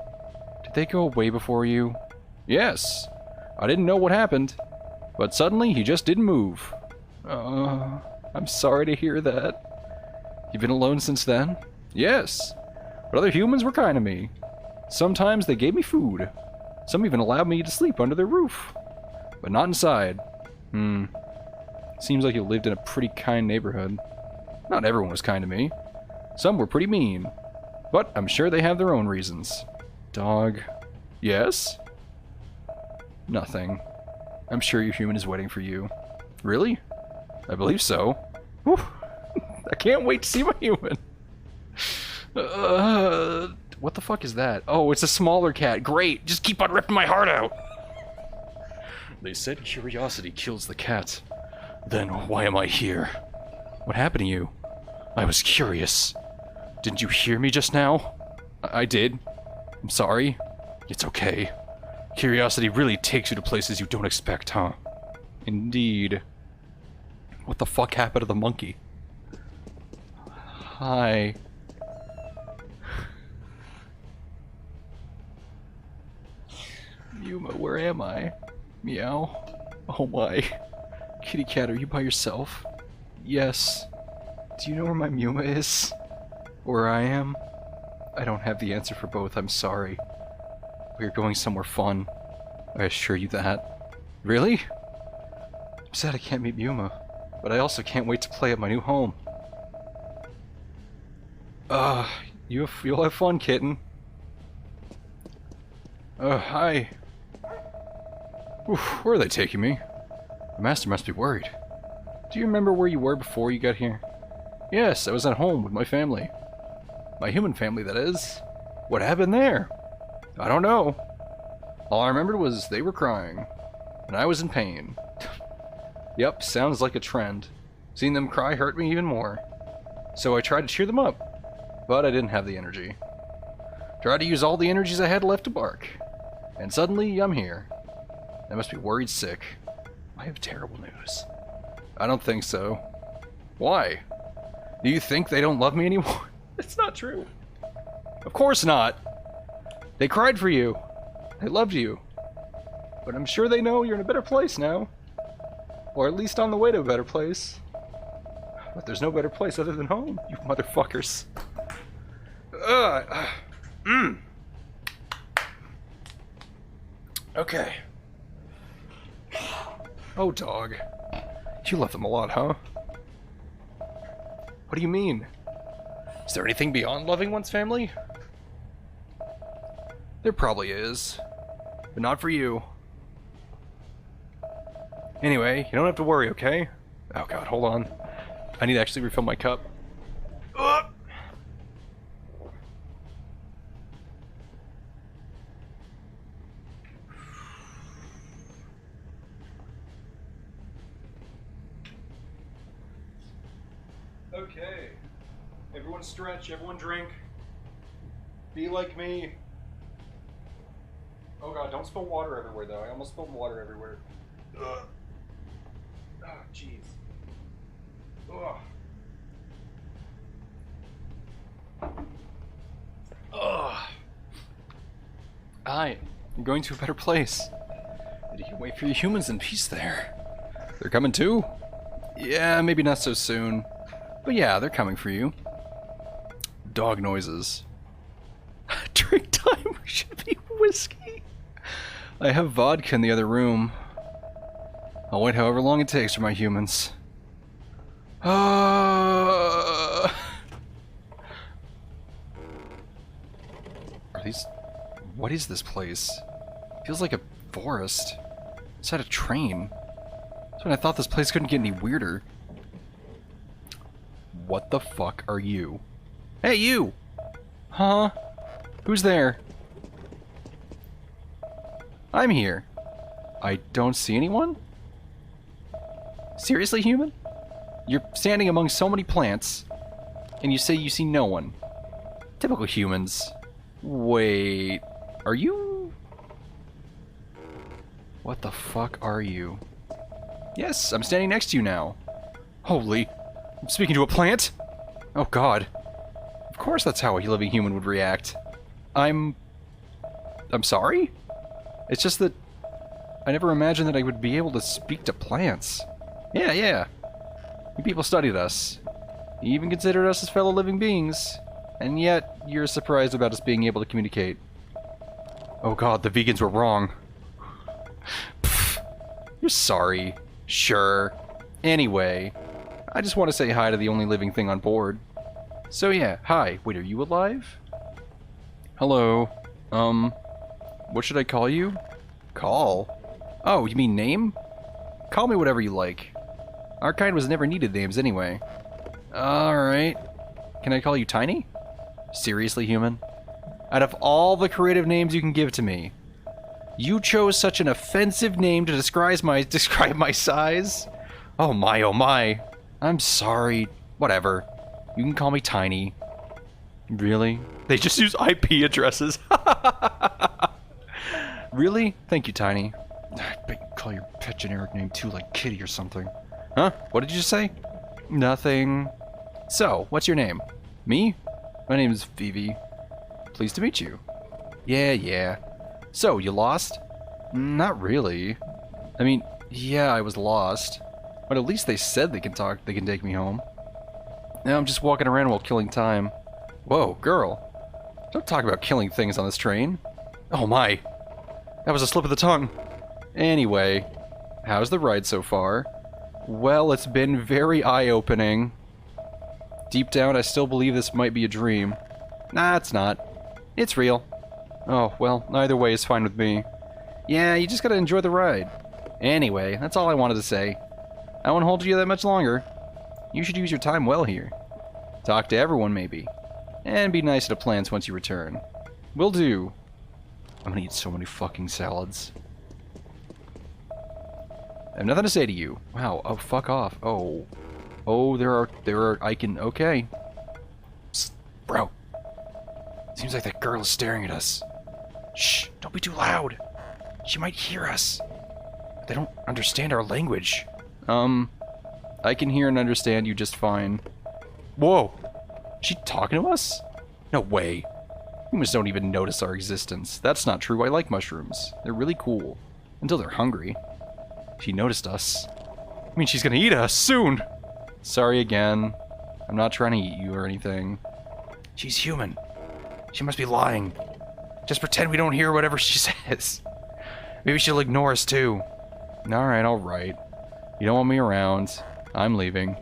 Did they go away before you? Yes. I didn't know what happened. But suddenly he just didn't move. I'm sorry to hear that. You've been alone since then? Yes. But other humans were kind to me. Sometimes they gave me food. Some even allowed me to sleep under their roof. But not inside. Seems like you lived in a pretty kind neighborhood. Not everyone was kind to me. Some were pretty mean. But I'm sure they have their own reasons. Dog. Yes? Nothing. I'm sure your human is waiting for you. Really? I believe so. Whew. I can't wait to see my human. What the fuck is that? Oh, it's a smaller cat. Great. Just keep on ripping my heart out. They said curiosity kills the cat. Then why am I here? What happened to you? I was curious. Didn't you hear me just now? I did. I'm sorry. It's okay. Curiosity really takes you to places you don't expect, huh? Indeed. What the fuck happened to the monkey? Hi. Yuma, where am I? Meow. Oh my. Kitty cat, are you by yourself? Yes. Do you know where my Muma is? Or where I am? I don't have the answer for both, I'm sorry. We're going somewhere fun. I assure you that. Really? I'm sad I can't meet Yuma, but I also can't wait to play at my new home. You'll have fun, kitten. Hi. Oof, where are they taking me? The master must be worried. Do you remember where you were before you got here? Yes, I was at home with my family. My human family, that is. What happened there? I don't know. All I remembered was they were crying, and I was in pain. Yep, sounds like a trend. Seeing them cry hurt me even more. So I tried to cheer them up, but I didn't have the energy. Tried to use all the energies I had left to bark. And suddenly, I'm here. I must be worried sick. I have terrible news. I don't think so. Why? Do you think they don't love me anymore? It's not true. Of course not. They cried for you. They loved you. But I'm sure they know you're in a better place now. Or at least on the way to a better place. But there's no better place other than home, you motherfuckers. Okay. Oh, dog. You love them a lot, huh? What do you mean? Is there anything beyond loving one's family? There probably is. But not for you. Anyway, you don't have to worry, okay? Oh god, hold on. I need to actually refill my cup. Ugh. Okay. Everyone stretch, everyone drink. Be like me. Oh god, don't spill water everywhere though. I almost spilled water everywhere. Ugh. Oh, jeez. Ugh. Ugh. I'm going to a better place. And you can wait for your humans in peace there. They're coming too? Yeah, maybe not so soon. But yeah, they're coming for you. Dog noises. Drink time should be whiskey. I have vodka in the other room. I'll wait however long it takes for my humans. Are these... What is this place? Feels like a forest. Inside a train. That's when I thought this place couldn't get any weirder. What the fuck are you? Hey, you! Huh? Who's there? I'm here. I don't see anyone? Seriously, human? You're standing among so many plants, and you say you see no one. Typical humans. Wait, are you... What the fuck are you? Yes, I'm standing next to you now. Holy, I'm speaking to a plant? Oh god. Of course that's how a living human would react. I'm sorry? It's just that I never imagined that I would be able to speak to plants. Yeah. You people studied us. You even considered us as fellow living beings. And yet, you're surprised about us being able to communicate. Oh god, the vegans were wrong. Pfft, you're sorry. Sure. Anyway, I just want to say hi to the only living thing on board. So yeah, hi. Wait, are you alive? Hello. What should I call you? Call? Oh, you mean name? Call me whatever you like. Our kind was never needed names anyway. Alright. Can I call you Tiny? Seriously, human? Out of all the creative names you can give to me, you chose such an offensive name to describe my size? Oh my. I'm sorry. Whatever. You can call me Tiny. Really? They just use IP addresses. Really? Thank you, Tiny. I bet you call your pet generic name too, like Kitty or something. Huh? What did you just say? Nothing. So, what's your name? Me? My name is Vivi. Pleased to meet you. Yeah. So, you lost? Not really. I mean, yeah, I was lost. But at least they said they can take me home. Now I'm just walking around while killing time. Whoa, girl. Don't talk about killing things on this train. Oh my. That was a slip of the tongue. Anyway, how's the ride so far? Well, it's been very eye-opening. Deep down, I still believe this might be a dream. Nah, it's not. It's real. Oh, well, either way is fine with me. Yeah, you just gotta enjoy the ride. Anyway, that's all I wanted to say. I won't hold you that much longer. You should use your time well here. Talk to everyone, maybe. And be nice to the plants once you return. Will do. I'm gonna eat so many fucking salads. I have nothing to say to you. Wow, oh, fuck off. Oh. Oh, okay. Psst, bro. Seems like that girl is staring at us. Shh, don't be too loud. She might hear us. They don't understand our language. I can hear and understand you just fine. Whoa! She talking to us? No way. Humans don't even notice our existence. That's not true. I like mushrooms. They're really cool. Until they're hungry. She noticed us. I mean, she's gonna eat us soon! Sorry again. I'm not trying to eat you or anything. She's human. She must be lying. Just pretend we don't hear whatever she says. Maybe she'll ignore us too. Alright, alright. You don't want me around. I'm leaving.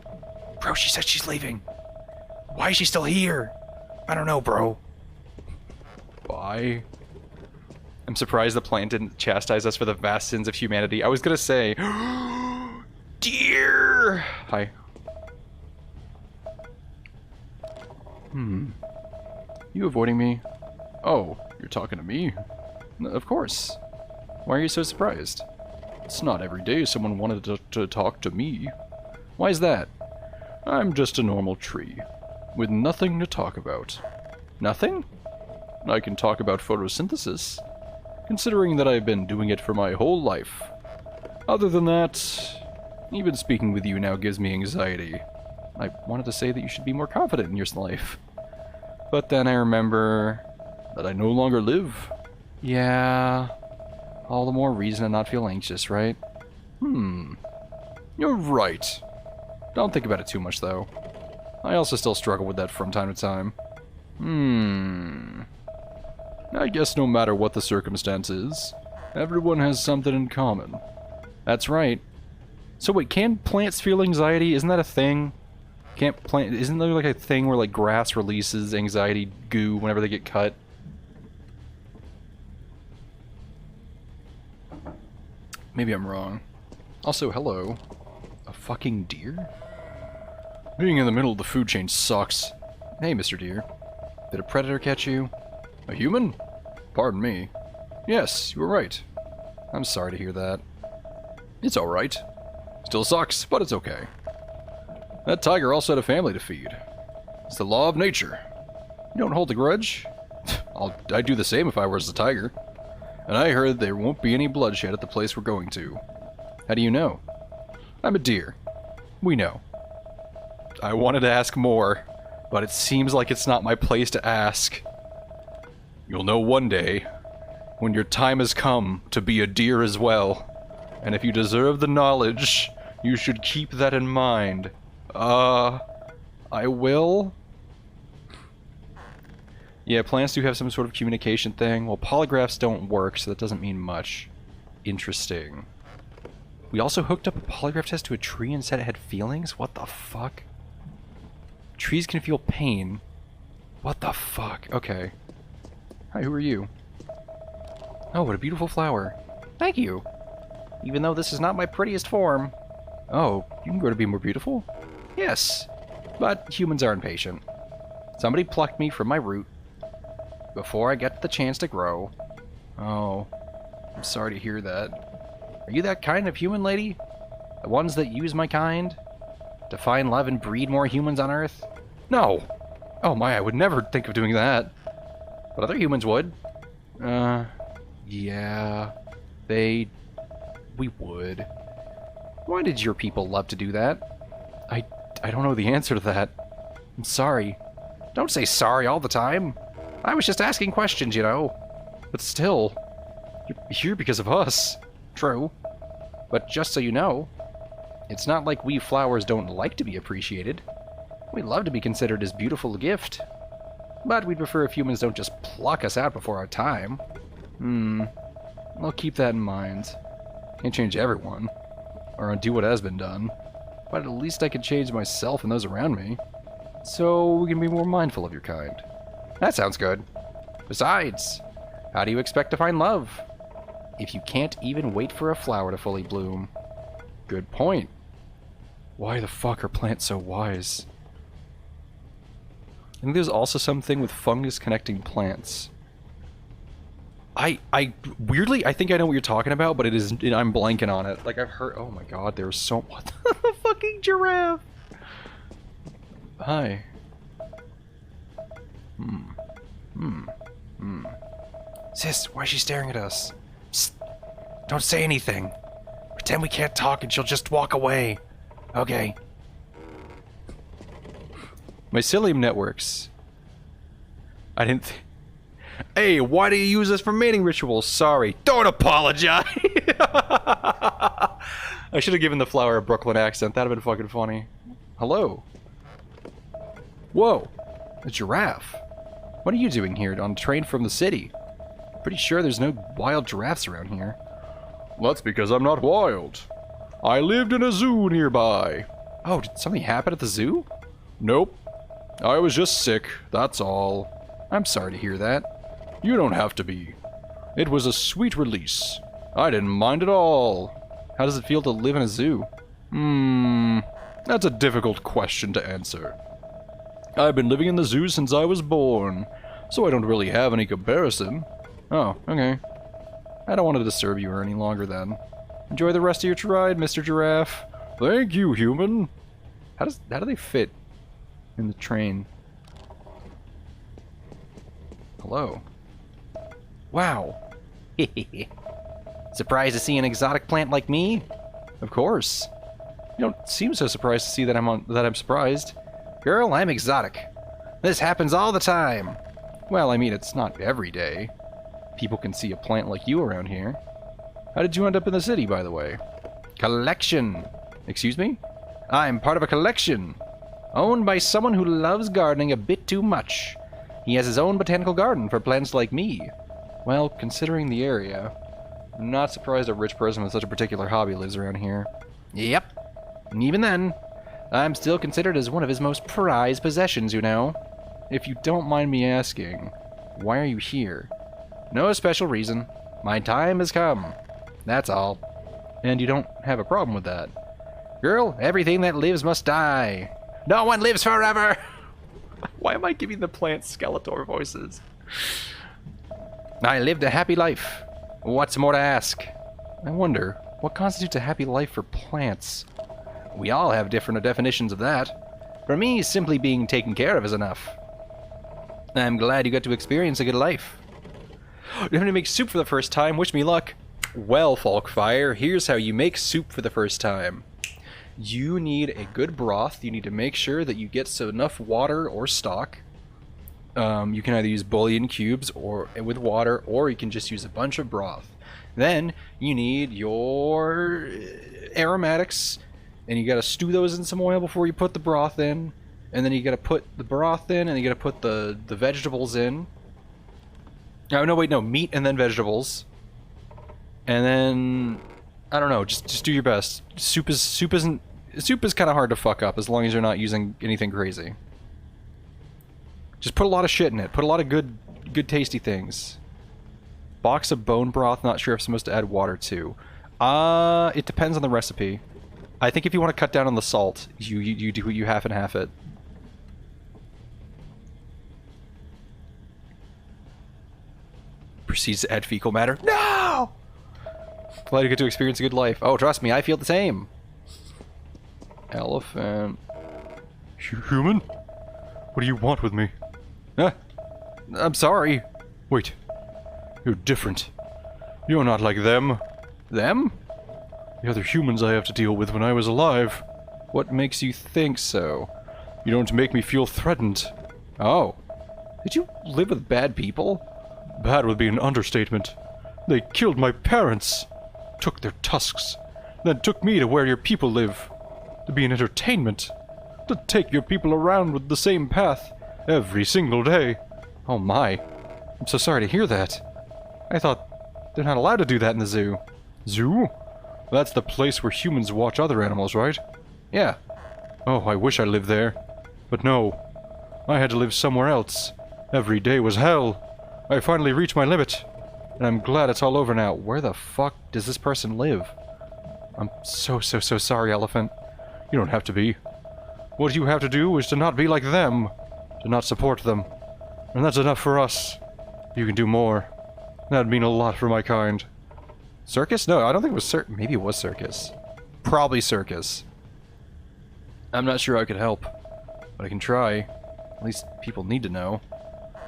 Bro, she said she's leaving. Why is she still here? I don't know, bro. Bye. I'm surprised the plant didn't chastise us for the vast sins of humanity. I was gonna say... Dear! Hi. You avoiding me? Oh, you're talking to me? Of course. Why are you so surprised? It's not every day someone wanted to talk to me. Why is that? I'm just a normal tree, with nothing to talk about. Nothing? I can talk about photosynthesis, considering that I've been doing it for my whole life. Other than that, even speaking with you now gives me anxiety. I wanted to say that you should be more confident in your life. But then I remember that I no longer live. Yeah, all the more reason to not feel anxious, right? You're right. Don't think about it too much, though. I also still struggle with that from time to time. I guess no matter what the circumstances, everyone has something in common. That's right. So wait, can plants feel anxiety? Isn't that a thing? Isn't there like a thing where like grass releases anxiety goo whenever they get cut? Maybe I'm wrong. Also, hello. A fucking deer? Being in the middle of the food chain sucks. Hey, Mr. Deer. Did a predator catch you? A human? Pardon me. Yes, you were right. I'm sorry to hear that. It's alright. Still sucks, but it's okay. That tiger also had a family to feed. It's the law of nature. You don't hold a grudge? I'd do the same if I was the tiger. And I heard there won't be any bloodshed at the place we're going to. How do you know? I'm a deer. We know. I wanted to ask more, but it seems like it's not my place to ask. You'll know one day, when your time has come to be a deer as well. And if you deserve the knowledge, you should keep that in mind. I will? Yeah, plants do have some sort of communication thing. Well, polygraphs don't work, so that doesn't mean much. Interesting. We also hooked up a polygraph test to a tree and said it had feelings? What the fuck? Trees can feel pain. What the fuck? Okay. Hi, who are you? Oh, what a beautiful flower. Thank you. Even though this is not my prettiest form. Oh, you can grow to be more beautiful? Yes, but humans are impatient. Somebody plucked me from my root before I get the chance to grow. Oh, I'm sorry to hear that. Are you that kind of human lady? The ones that use my kind? To find love and breed more humans on Earth? No! Oh my, I would never think of doing that. But other humans would. Yeah. We would. Why did your people love to do that? I don't know the answer to that. I'm sorry. Don't say sorry all the time. I was just asking questions, you know. But still, you're here because of us. True. But just so you know, it's not like we flowers don't like to be appreciated. We love to be considered as beautiful gift. But we'd prefer if humans don't just pluck us out before our time. I'll keep that in mind. Can't change everyone, or undo what has been done, but at least I can change myself and those around me, so we can be more mindful of your kind. That sounds good. Besides, how do you expect to find love if you can't even wait for a flower to fully bloom? Good point. Why the fuck are plants so wise? I think there's also something with fungus connecting plants. Weirdly, I think I know what you're talking about, but I'm blanking on it. Like, I've heard, oh my god, there's so, what the fucking giraffe? Hi. Sis, why is she staring at us? Psst. Don't say anything. Pretend we can't talk and she'll just walk away. Okay. Mycelium networks. I didn't Hey, why do you use this for mating rituals? Sorry. Don't apologize! I should have given the flower a Brooklyn accent. That'd have been fucking funny. Hello. Whoa. A giraffe. What are you doing here on a train from the city? Pretty sure there's no wild giraffes around here. That's because I'm not wild. I lived in a zoo nearby. Oh, did something happen at the zoo? Nope. I was just sick, that's all. I'm sorry to hear that. You don't have to be. It was a sweet release. I didn't mind at all. How does it feel to live in a zoo? That's a difficult question to answer. I've been living in the zoo since I was born, so I don't really have any comparison. Oh, okay. I don't want to disturb you any longer then. Enjoy the rest of your ride, Mr. Giraffe. Thank you, human. How do they fit in the train? Hello. Wow. Surprised to see an exotic plant like me? Of course. You don't seem so surprised to see that I'm surprised. Girl, I'm exotic. This happens all the time. Well, I mean, it's not every day. People can see a plant like you around here. How did you end up in the city, by the way? Collection. Excuse me? I'm part of a collection. Owned by someone who loves gardening a bit too much. He has his own botanical garden for plants like me. Well, considering the area, I'm not surprised a rich person with such a particular hobby lives around here. Yep. And even then, I'm still considered as one of his most prized possessions, you know. If you don't mind me asking, why are you here? No special reason. My time has come. That's all. And you don't have a problem with that. Girl, everything that lives must die. No one lives forever! Why am I giving the plants Skeletor voices? I lived a happy life. What's more to ask? I wonder, what constitutes a happy life for plants? We all have different definitions of that. For me, simply being taken care of is enough. I'm glad you got to experience a good life. You're having to make soup for the first time. Wish me luck. Well, Falkfire, here's how you make soup for the first time. You need a good broth. You need to make sure that you get enough water or stock. You can either use bouillon cubes or with water, or you can just use a bunch of broth. Then you need your aromatics, and you gotta stew those in some oil before you put the broth in. And then you gotta put the broth in, and you gotta put the vegetables in. Oh no, wait, no, meat and then vegetables. And then I don't know, just do your best. Soup is kind of hard to fuck up as long as you're not using anything crazy. Just put a lot of shit in it. Put a lot of good tasty things. Box of bone broth, not sure if I'm supposed to add water to. It depends on the recipe. I think if you want to cut down on the salt, you half and half it. Proceeds to add fecal matter. No! Glad you get to experience a good life. Oh, trust me, I feel the same. Elephant. Human? What do you want with me? I'm sorry. Wait. You're different. You're not like them. Them? The other humans I have to deal with when I was alive. What makes you think so? You don't make me feel threatened. Oh. Did you live with bad people? Bad would be an understatement. They killed my parents. Took their tusks. Then took me to where your people live. To be an entertainment. To take your people around with the same path. Every single day. Oh my. I'm so sorry to hear that. I thought they're not allowed to do that in the zoo. Zoo? That's the place where humans watch other animals, right? Yeah. Oh, I wish I lived there. But no. I had to live somewhere else. Every day was hell. I finally reached my limit. And I'm glad it's all over now. Where the fuck does this person live? I'm so sorry, Elephant. You don't have to be. What you have to do is to not be like them. To not support them. And that's enough for us. You can do more. That'd mean a lot for my kind. Circus? No, I don't think it was circus. Maybe it was circus. Probably circus. I'm not sure I could help. But I can try. At least people need to know.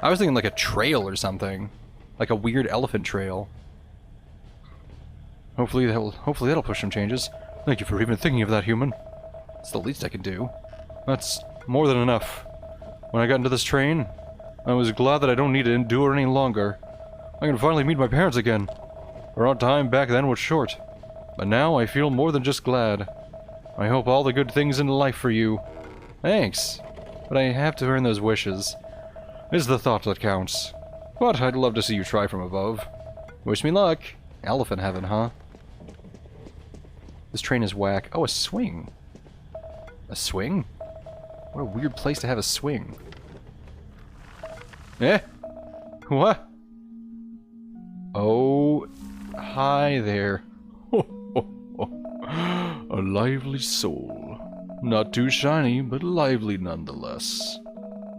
I was thinking like a trail or something. Like a weird elephant trail. Hopefully that'll push some changes. Thank you for even thinking of that, human. It's the least I can do. That's more than enough. When I got into this train, I was glad that I don't need to endure any longer. I can finally meet my parents again. Our time back then was short. But now I feel more than just glad. I hope all the good things in life for you. Thanks. But I have to earn those wishes. It's the thought that counts. But I'd love to see you try from above. Wish me luck. Elephant heaven, huh? This train is whack. Oh, a swing. A swing? What a weird place to have a swing. Eh? What? Oh, hi there. A lively soul. Not too shiny, but lively nonetheless.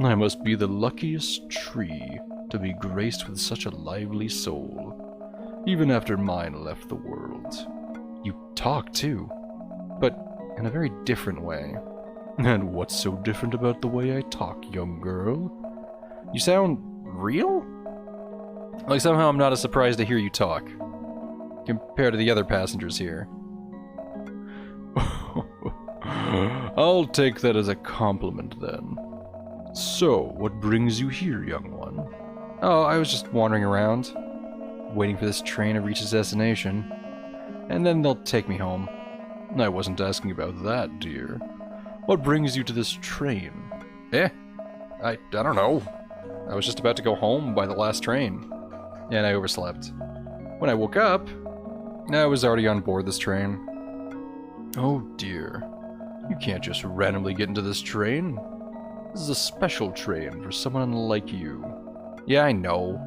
I must be the luckiest tree to be graced with such a lively soul, even after mine left the world. You talk too, but in a very different way. And what's so different about the way I talk, young girl? You sound real? Like somehow I'm not as surprised to hear you talk, compared to the other passengers here. I'll take that as a compliment then. So, what brings you here, young one? Oh, I was just wandering around, waiting for this train to reach its destination, and then they'll take me home. I wasn't asking about that, dear. What brings you to this train? I don't know. I was just about to go home by the last train, and I overslept. When I woke up, I was already on board this train. Oh dear. You can't just randomly get into this train. This is a special train for someone like you. Yeah, I know.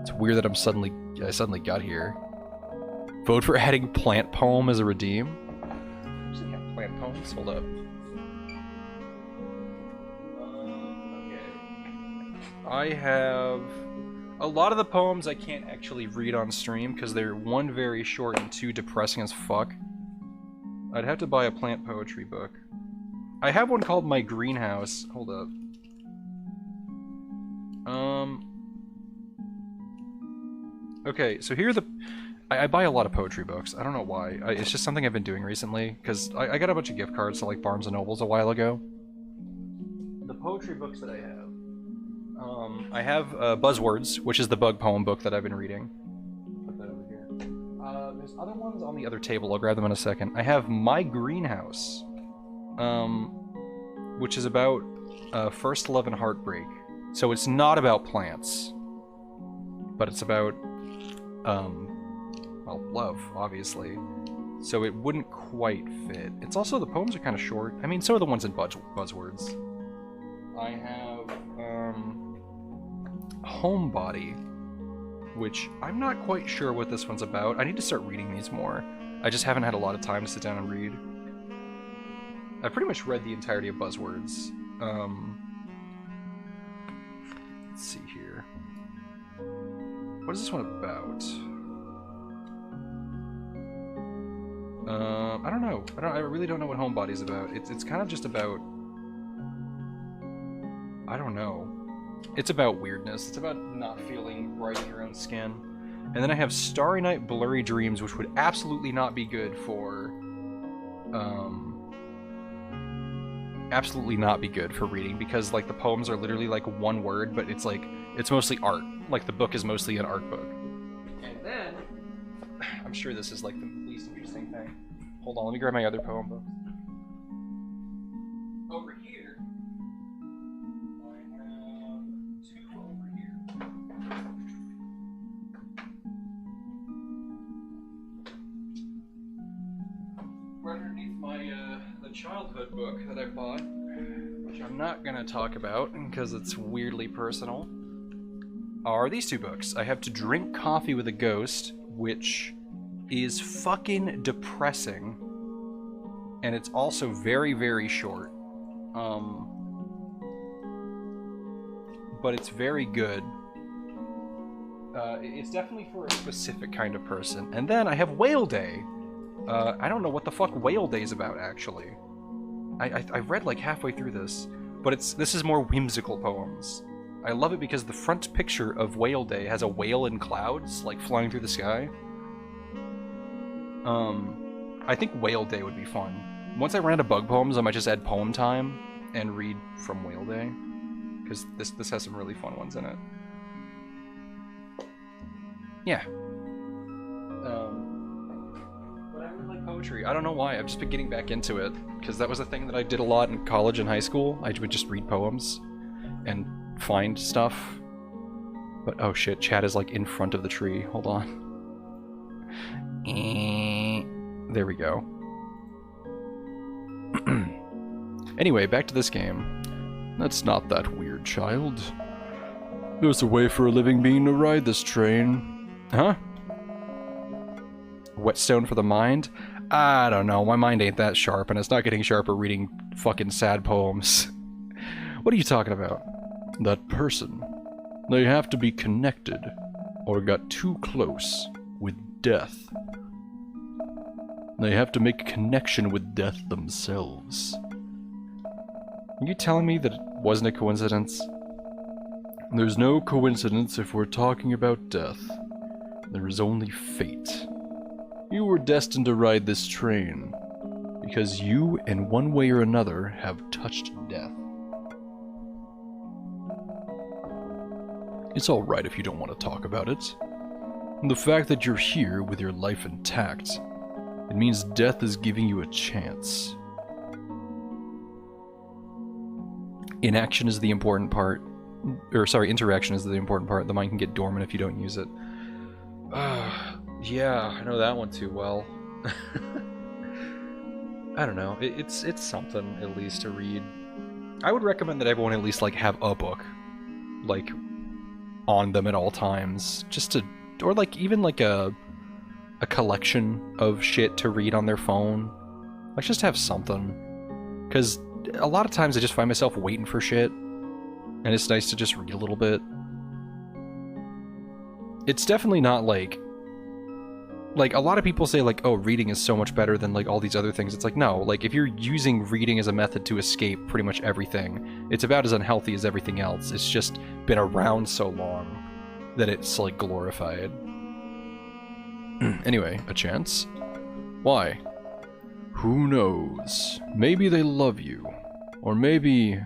It's weird that I suddenly got here. Vote for adding plant poem as a redeem. I actually have plant poems. Hold up. Okay. I have a lot of the poems I can't actually read on stream because they're one very short and two depressing as fuck. I'd have to buy a plant poetry book. I have one called My Greenhouse. Hold up. Okay, so here are the... I buy a lot of poetry books. I don't know why. It's just something I've been doing recently, because I got a bunch of gift cards to like Barnes & Nobles a while ago. The poetry books that I have Buzzwords, which is the bug poem book that I've been reading. Put that over here. There's other ones on the other table. I'll grab them in a second. I have My Greenhouse, which is about first love and heartbreak. So it's not about plants, but it's about well, love, obviously. So it wouldn't quite fit. It's also, the poems are kind of short. I mean, so are the ones in Buzzwords. I have Homebody, which I'm not quite sure what this one's about. I need to start reading these more. I just haven't had a lot of time to sit down and read. I've pretty much read the entirety of Buzzwords. Let's see here. What is this one about? I don't know. I really don't know what Homebody's about. It's kind of just about... I don't know. It's about weirdness. It's about not feeling right in your own skin. And then I have Starry Night, Blurry Dreams, which would absolutely not be good for... absolutely not be good for reading, because like the poems are literally like one word, but it's like, it's mostly art. Like the book is mostly an art book. And then, I'm sure this is like the least interesting thing. Hold on, let me grab my other poem book. Over here, I have two over here. childhood book that I bought, which I'm not gonna talk about because it's weirdly personal, are these two books. I have To Drink Coffee with a Ghost, which is fucking depressing, and it's also very, very short. But it's very good. It's definitely for a specific kind of person. And then I have Whale Day. I don't know what the fuck Whale Day is about, actually. I read like halfway through this, but this is more whimsical poems. I love it because the front picture of Whale Day has a whale in clouds, like flying through the sky. I think Whale Day would be fun. Once I run out of bug poems, I might just add Poem Time and read from Whale Day, because this has some really fun ones in it. Yeah. But I really like poetry. I don't know why. I've just been getting back into it, because that was a thing that I did a lot in college and high school. I would just read poems and find stuff. But oh shit, Chad is like in front of the tree. Hold on. There we go. Anyway, back to this game. That's not that weird, child. There's a way for a living being to ride this train. Huh? Whetstone for the mind? I don't know, my mind ain't that sharp, and it's not getting sharper reading fucking sad poems. What are you talking about? That person. They have to be connected, or got too close with death. They have to make a connection with death themselves. Are you telling me that it wasn't a coincidence? There's no coincidence if we're talking about death. There is only fate. You were destined to ride this train, because you, in one way or another, have touched death. It's alright if you don't want to talk about it. The fact that you're here with your life intact, it means death is giving you a chance. Inaction is the important part. Interaction is the important part. The mind can get dormant if you don't use it. Yeah, I know that one too well. I don't know. It's something, at least, to read. I would recommend that everyone at least, like, have a book, like, on them at all times. Just to... Or, like, even, like, a collection of shit to read on their phone. Like, just have something. Because a lot of times I just find myself waiting for shit. And it's nice to just read a little bit. It's definitely not like a lot of people say like, oh, reading is so much better than like all these other things. It's like, no, like if you're using reading as a method to escape pretty much everything, it's about as unhealthy as everything else. It's just been around so long that it's like glorified. Anyway, a chance? Why? Who knows? Maybe they love you. Or maybe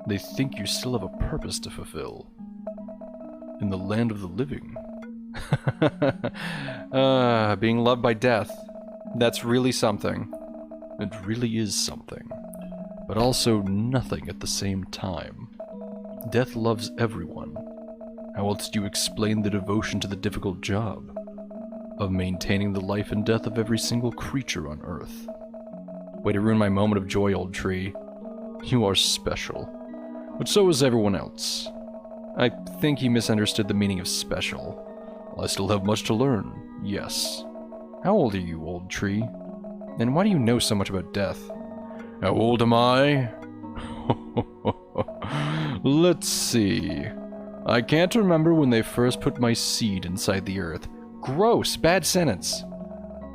they think you still have a purpose to fulfill. In the land of the living. Being loved by death. That's really something. It really is something. But also nothing at the same time. Death loves everyone. How else do you explain the devotion to the difficult job of maintaining the life and death of every single creature on Earth? Way to ruin my moment of joy, old tree. You are special. But so is everyone else. I think he misunderstood the meaning of special. I still have much to learn, yes. How old are you, old tree? And why do you know so much about death? How old am I? Let's see. I can't remember when they first put my seed inside the earth. Gross, bad sentence.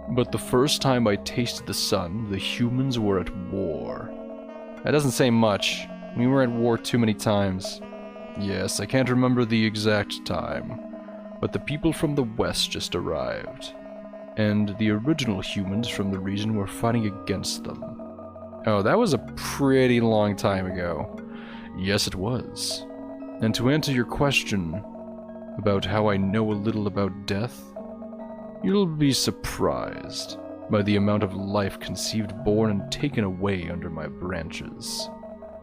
But the first time I tasted the sun, the humans were at war. That doesn't say much. We were at war too many times. Yes, I can't remember the exact time, but the people from the west just arrived, and the original humans from the region were fighting against them. Oh, that was a pretty long time ago. Yes, it was. And to answer your question about how I know a little about death, you'll be surprised by the amount of life conceived, born, and taken away under my branches.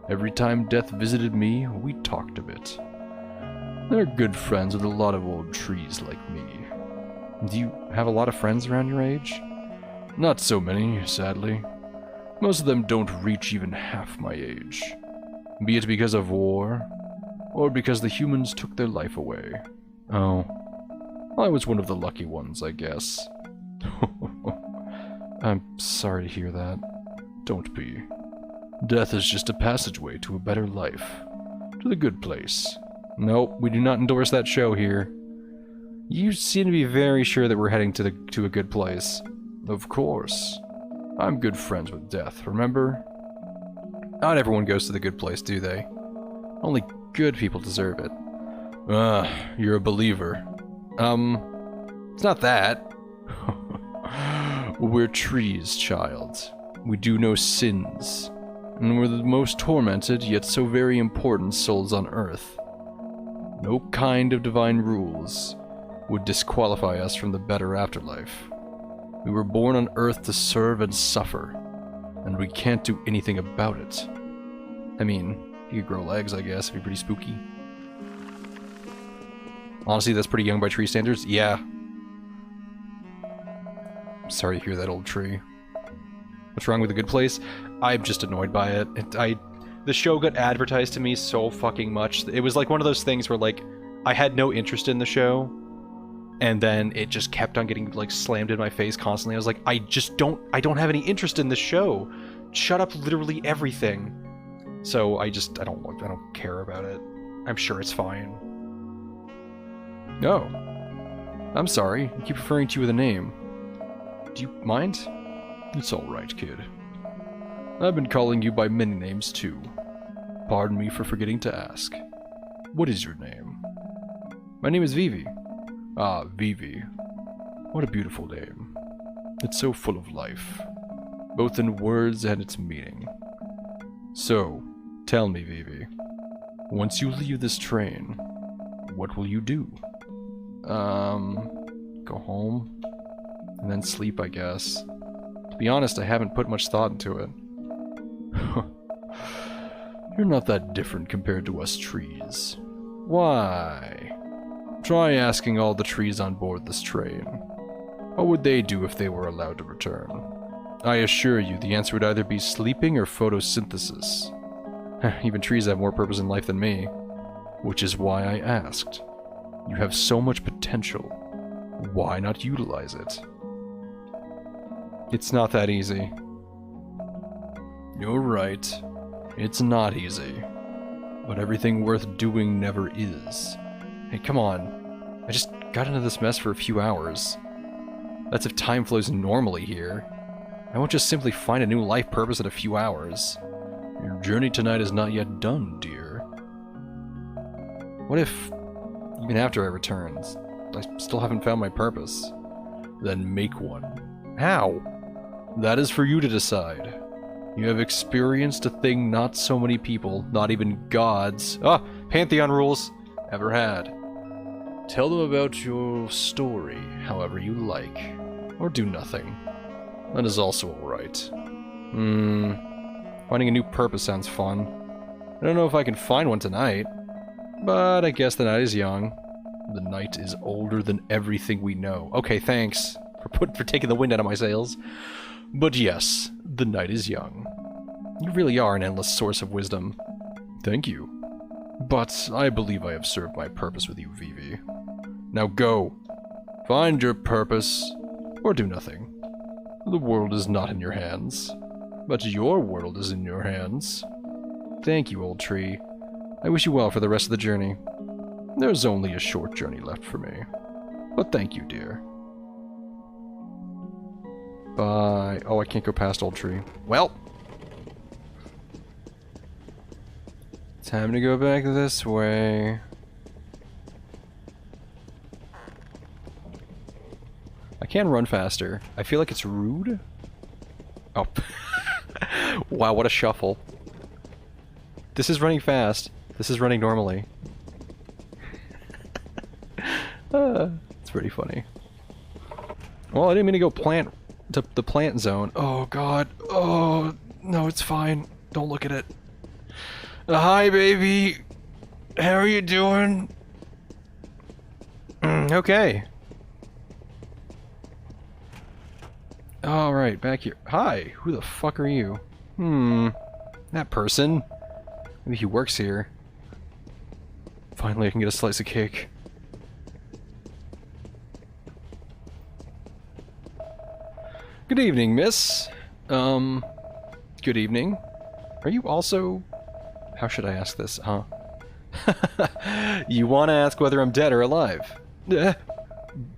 Every time death visited me, we talked of it. They're good friends with a lot of old trees like me. Do you have a lot of friends around your age? Not so many, sadly. Most of them don't reach even half my age. Be it because of war, or because the humans took their life away. Oh, I was one of the lucky ones, I guess. I'm sorry to hear that. Don't be. Death is just a passageway to a better life. To the good place. Nope, we do not endorse that show here. You seem to be very sure that we're heading to a good place. Of course. I'm good friends with death, remember? Not everyone goes to the good place, do they? Only good people deserve it. You're a believer. It's not that. We're trees, child. We do no sins. And we're the most tormented, yet so very important souls on earth. No kind of divine rules would disqualify us from the better afterlife. We were born on earth to serve and suffer, and we can't do anything about it. I mean, you could grow legs, I guess, it'd be pretty spooky. Honestly, that's pretty young by tree standards. Yeah. Sorry to hear that, old tree. What's wrong with The Good Place? I'm just annoyed by it. The show got advertised to me so fucking much. It was like one of those things where, like, I had no interest in the show, and then it just kept on getting, like, slammed in my face constantly. I was like, I don't have any interest in this show. Shut up literally everything. So I don't care about it. I'm sure it's fine. No. I'm sorry. I keep referring to you with a name. Do you mind? It's alright, kid. I've been calling you by many names, too. Pardon me for forgetting to ask. What is your name? My name is Vivi. Ah, Vivi. What a beautiful name. It's so full of life, both in words and its meaning. So, tell me, Vivi, once you leave this train, what will you do? Go home, and then sleep, I guess. To be honest, I haven't put much thought into it. You're not that different compared to us trees. Why? Try asking all the trees on board this train. What would they do if they were allowed to return? I assure you, the answer would either be sleeping or photosynthesis. Even trees have more purpose in life than me. Which is why I asked. You have so much potential. Why not utilize it? It's not that easy. You're right. It's not easy. But everything worth doing never is. Hey, come on. I just got into this mess for a few hours. That's if time flows normally here. I won't just simply find a new life purpose in a few hours. Your journey tonight is not yet done, dear. What if, even after I return, I still haven't found my purpose? Then make one. How? That is for you to decide. You have experienced a thing not so many people, not even gods, Pantheon rules, ever had. Tell them about your story, however you like. Or do nothing. That is also alright. Finding a new purpose sounds fun. I don't know if I can find one tonight, but I guess the night is young. The night is older than everything we know. Okay, thanks for taking the wind out of my sails. But yes, the night is young. You really are an endless source of wisdom. Thank you. But I believe I have served my purpose with you, Vivi. Now go. Find your purpose, or do nothing. The world is not in your hands, but your world is in your hands. Thank you, old tree. I wish you well for the rest of the journey. There's only a short journey left for me. But thank you, dear. Bye. Oh, I can't go past old tree. Well. Time to go back this way. I can run faster. I feel like it's rude. Oh. Wow, what a shuffle. This is running fast. This is running normally. It's pretty funny. Well, I didn't mean to go to the plant zone. Oh god. Oh, no, it's fine. Don't look at it. Hi, baby. How are you doing? Okay. Alright, back here. Hi, who the fuck are you? That person. Maybe he works here. Finally, I can get a slice of cake. Good evening, miss. Good evening. Are you also... How should I ask this, huh? You want to ask whether I'm dead or alive?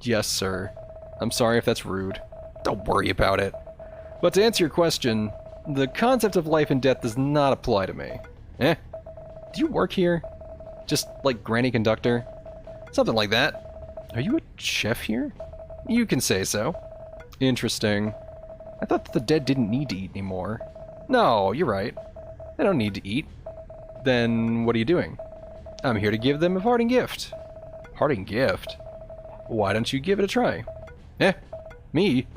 Yes, sir. I'm sorry if that's rude. Don't worry about it. But to answer your question, the concept of life and death does not apply to me. Do you work here? Just like Granny Conductor? Something like that. Are you a chef here? You can say so. Interesting. I thought that the dead didn't need to eat anymore. No, you're right. They don't need to eat. Then what are you doing? I'm here to give them a parting gift. Parting gift? Why don't you give it a try? Me?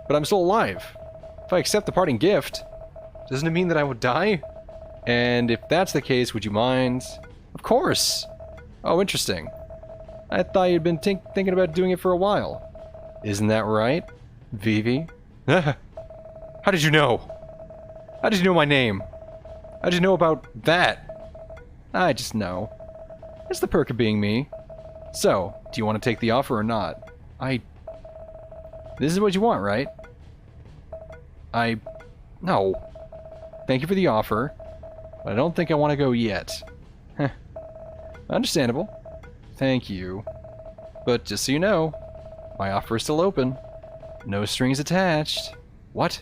But I'm still alive. If I accept the parting gift, doesn't it mean that I would die? And if that's the case, would you mind? Of course! Oh, interesting. I thought you'd been thinking about doing it for a while. Isn't that right, Vivi? How did you know? How did you know my name? How did you know about that? I just know. It's the perk of being me. So, do you want to take the offer or not? This is what you want, right? No. Thank you for the offer, but I don't think I want to go yet. Understandable. Thank you. But just so you know, my offer is still open. No strings attached. What?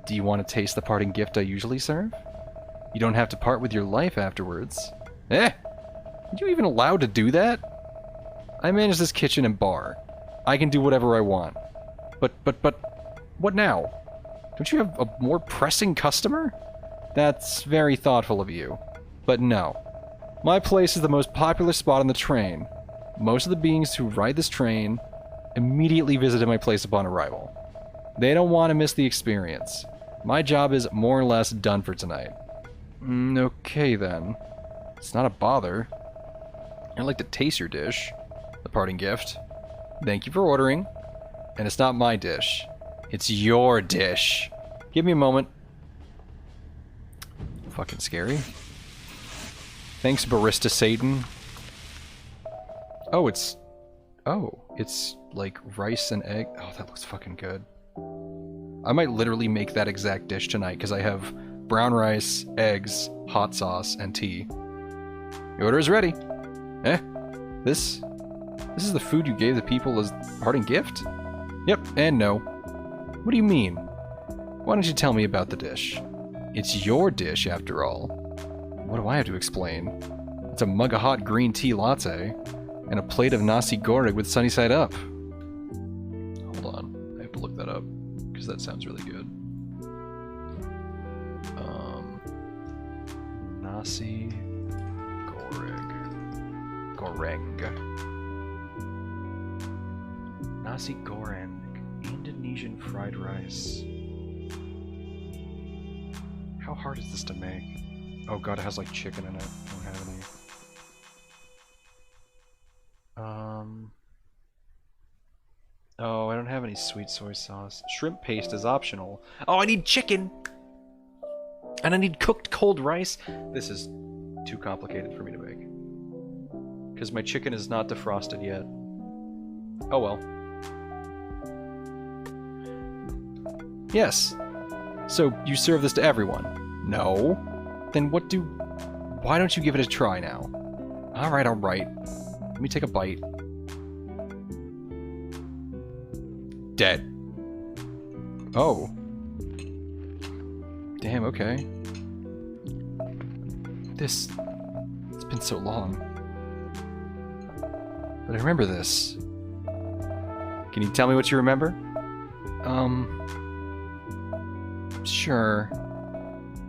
Do you want to taste the parting gift I usually serve? You don't have to part with your life afterwards. Are you even allowed to do that? I manage this kitchen and bar. I can do whatever I want. But, what now? Don't you have a more pressing customer? That's very thoughtful of you. But no. My place is the most popular spot on the train. Most of the beings who ride this train immediately visited my place upon arrival. They don't want to miss the experience. My job is more or less done for tonight. Okay then. It's not a bother. I'd like to taste your dish. The parting gift. Thank you for ordering. And it's not my dish. It's your dish. Give me a moment. Fucking scary. Thanks, Barista Satan. Oh, it's like rice and egg. Oh, that looks fucking good. I might literally make that exact dish tonight because I have brown rice, eggs, hot sauce, and tea. The order is ready. This is the food you gave the people as parting gift? Yep, and no. What do you mean? Why don't you tell me about the dish? It's your dish, after all. What do I have to explain? It's a mug of hot green tea latte, and a plate of nasi goreng with sunny side up. Hold on, I have to look that up, because that sounds really good. Nasi goreng. Nasi goreng, Indonesian fried rice. How hard is this to make? Oh god, it has like chicken in it. I don't have any. Oh, I don't have any sweet soy sauce. Shrimp paste is optional. Oh, I need chicken! And I need cooked cold rice. This is too complicated for me to make. Because my chicken is not defrosted yet. Oh well. Yes. So you serve this to everyone? No. Then why don't you give it a try now? Alright. Let me take a bite. Dead. Oh. Damn, okay. It's been so long. But I remember this. Can you tell me what you remember? Sure.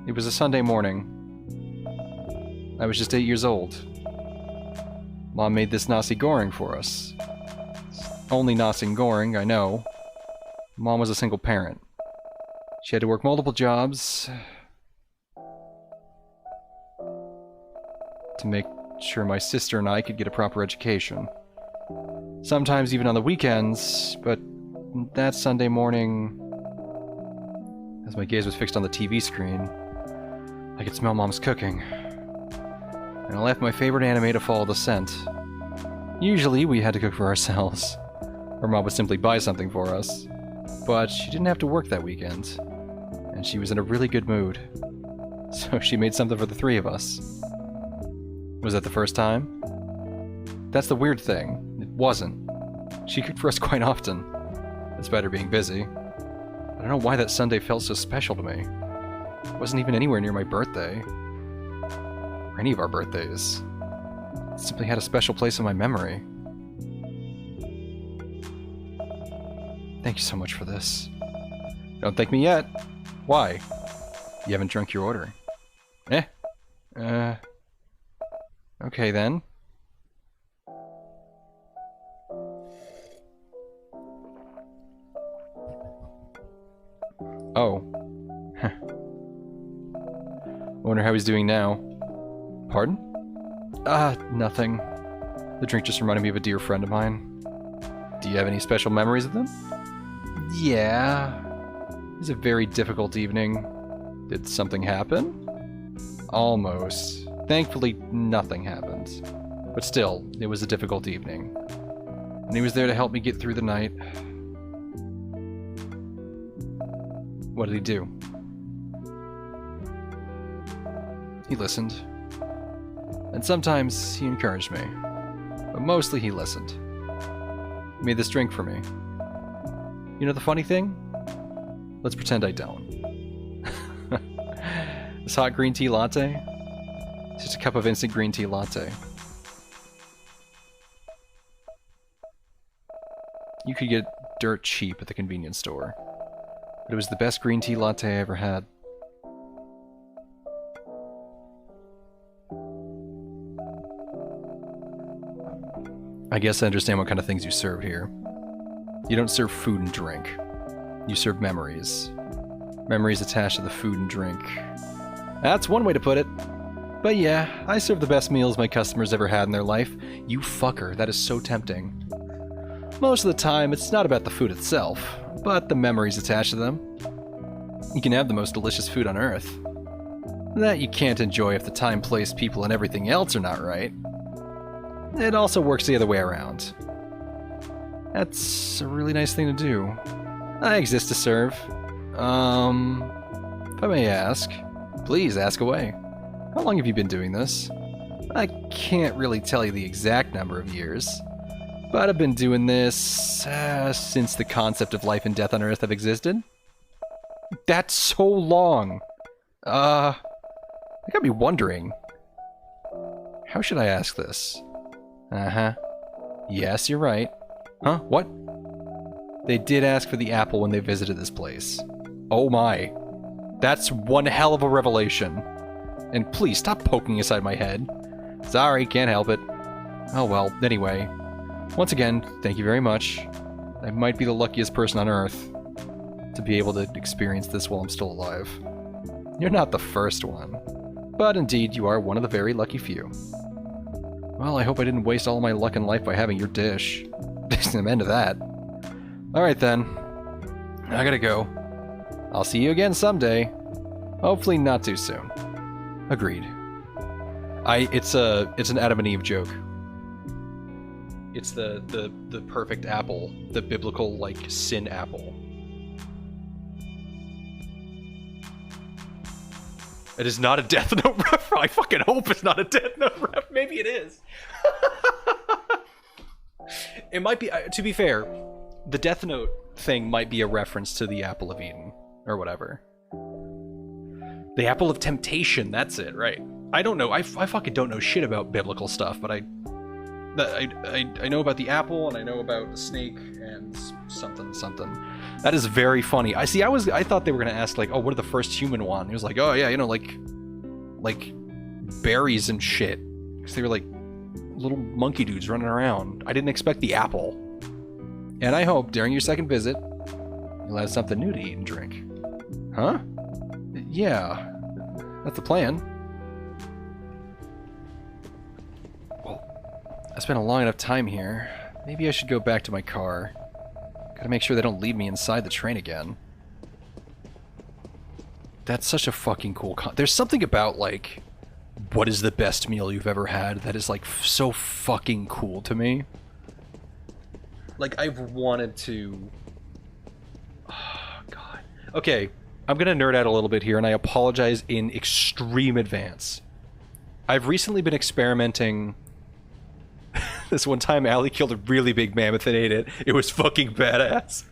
It was a Sunday morning. I was just 8 years old. Mom made this nasi goreng for us. It's only nasi goreng, I know. Mom was a single parent. She had to work multiple jobs to make sure my sister and I could get a proper education. Sometimes even on the weekends, but that Sunday morning As my gaze was fixed on the TV screen, I could smell Mom's cooking. And I left my favorite anime to follow the scent. Usually, we had to cook for ourselves. Or Mom would simply buy something for us. But she didn't have to work that weekend. And she was in a really good mood. So she made something for the three of us. Was that the first time? That's the weird thing. It wasn't. She cooked for us quite often. Despite her being busy. I don't know why that Sunday felt so special to me. It wasn't even anywhere near my birthday. Or any of our birthdays. It simply had a special place in my memory. Thank you so much for this. Don't thank me yet. Why? You haven't drunk your order. Okay then. Oh. I wonder how he's doing now. Pardon? Nothing. The drink just reminded me of a dear friend of mine. Do you have any special memories of them? Yeah. It was a very difficult evening. Did something happen? Almost. Thankfully, nothing happened. But still, it was a difficult evening. And he was there to help me get through the night. What did he do? He listened. And sometimes he encouraged me. But mostly he listened. He made this drink for me. You know the funny thing? Let's pretend I don't. This hot green tea latte? It's just a cup of instant green tea latte. You could get dirt cheap at the convenience store. But it was the best green tea latte I ever had. I guess I understand what kind of things you serve here. You don't serve food and drink. You serve memories. Memories attached to the food and drink. That's one way to put it. But yeah, I serve the best meals my customers ever had in their life. You fucker, that is so tempting. Most of the time, it's not about the food itself, but the memories attached to them. You can have the most delicious food on earth. That you can't enjoy if the time, place, people, and everything else are not right. It also works the other way around. That's a really nice thing to do. I exist to serve. If I may ask, please ask away. How long have you been doing this? I can't really tell you the exact number of years, but I've been doing this since the concept of life and death on Earth have existed. That's so long! I got me wondering. How should I ask this? Uh-huh. Yes, you're right. Huh? What? They did ask for the apple when they visited this place. Oh my. That's one hell of a revelation. And please, stop poking inside my head. Sorry, can't help it. Oh well, anyway. Once again, thank you very much. I might be the luckiest person on Earth to be able to experience this while I'm still alive. You're not the first one. But indeed, you are one of the very lucky few. Well, I hope I didn't waste all my luck in life by having your dish. I'm into that. Alright then. I gotta go. I'll see you again someday. Hopefully not too soon. Agreed. It's an Adam and Eve joke. It's the perfect apple. The biblical, like, sin apple. It is not a Death Note ref. I fucking hope it's not a Death Note ref. Maybe it is. It might be, to be fair, the Death Note thing might be a reference to the Apple of Eden, or whatever. The Apple of Temptation, that's it, right. I don't know, I fucking don't know shit about biblical stuff, but I know about the apple, and I know about the snake, and something. That is very funny. I thought they were gonna ask, like, oh, what did the first human want? He was like, oh yeah, you know, like berries and shit. Because they were like little monkey dudes running around. I didn't expect the apple. And I hope, during your second visit, you'll have something new to eat and drink. Huh? Yeah. That's the plan. Well, I spent a long enough time here. Maybe I should go back to my car. Gotta make sure they don't leave me inside the train again. That's such a fucking cool there's something about, like, what is the best meal you've ever had that is, like, so fucking cool to me. Like, I've wanted to... Oh, God. Okay, I'm gonna nerd out a little bit here, and I apologize in extreme advance. I've recently been experimenting... This one time, Allie killed a really big mammoth and ate it. It was fucking badass.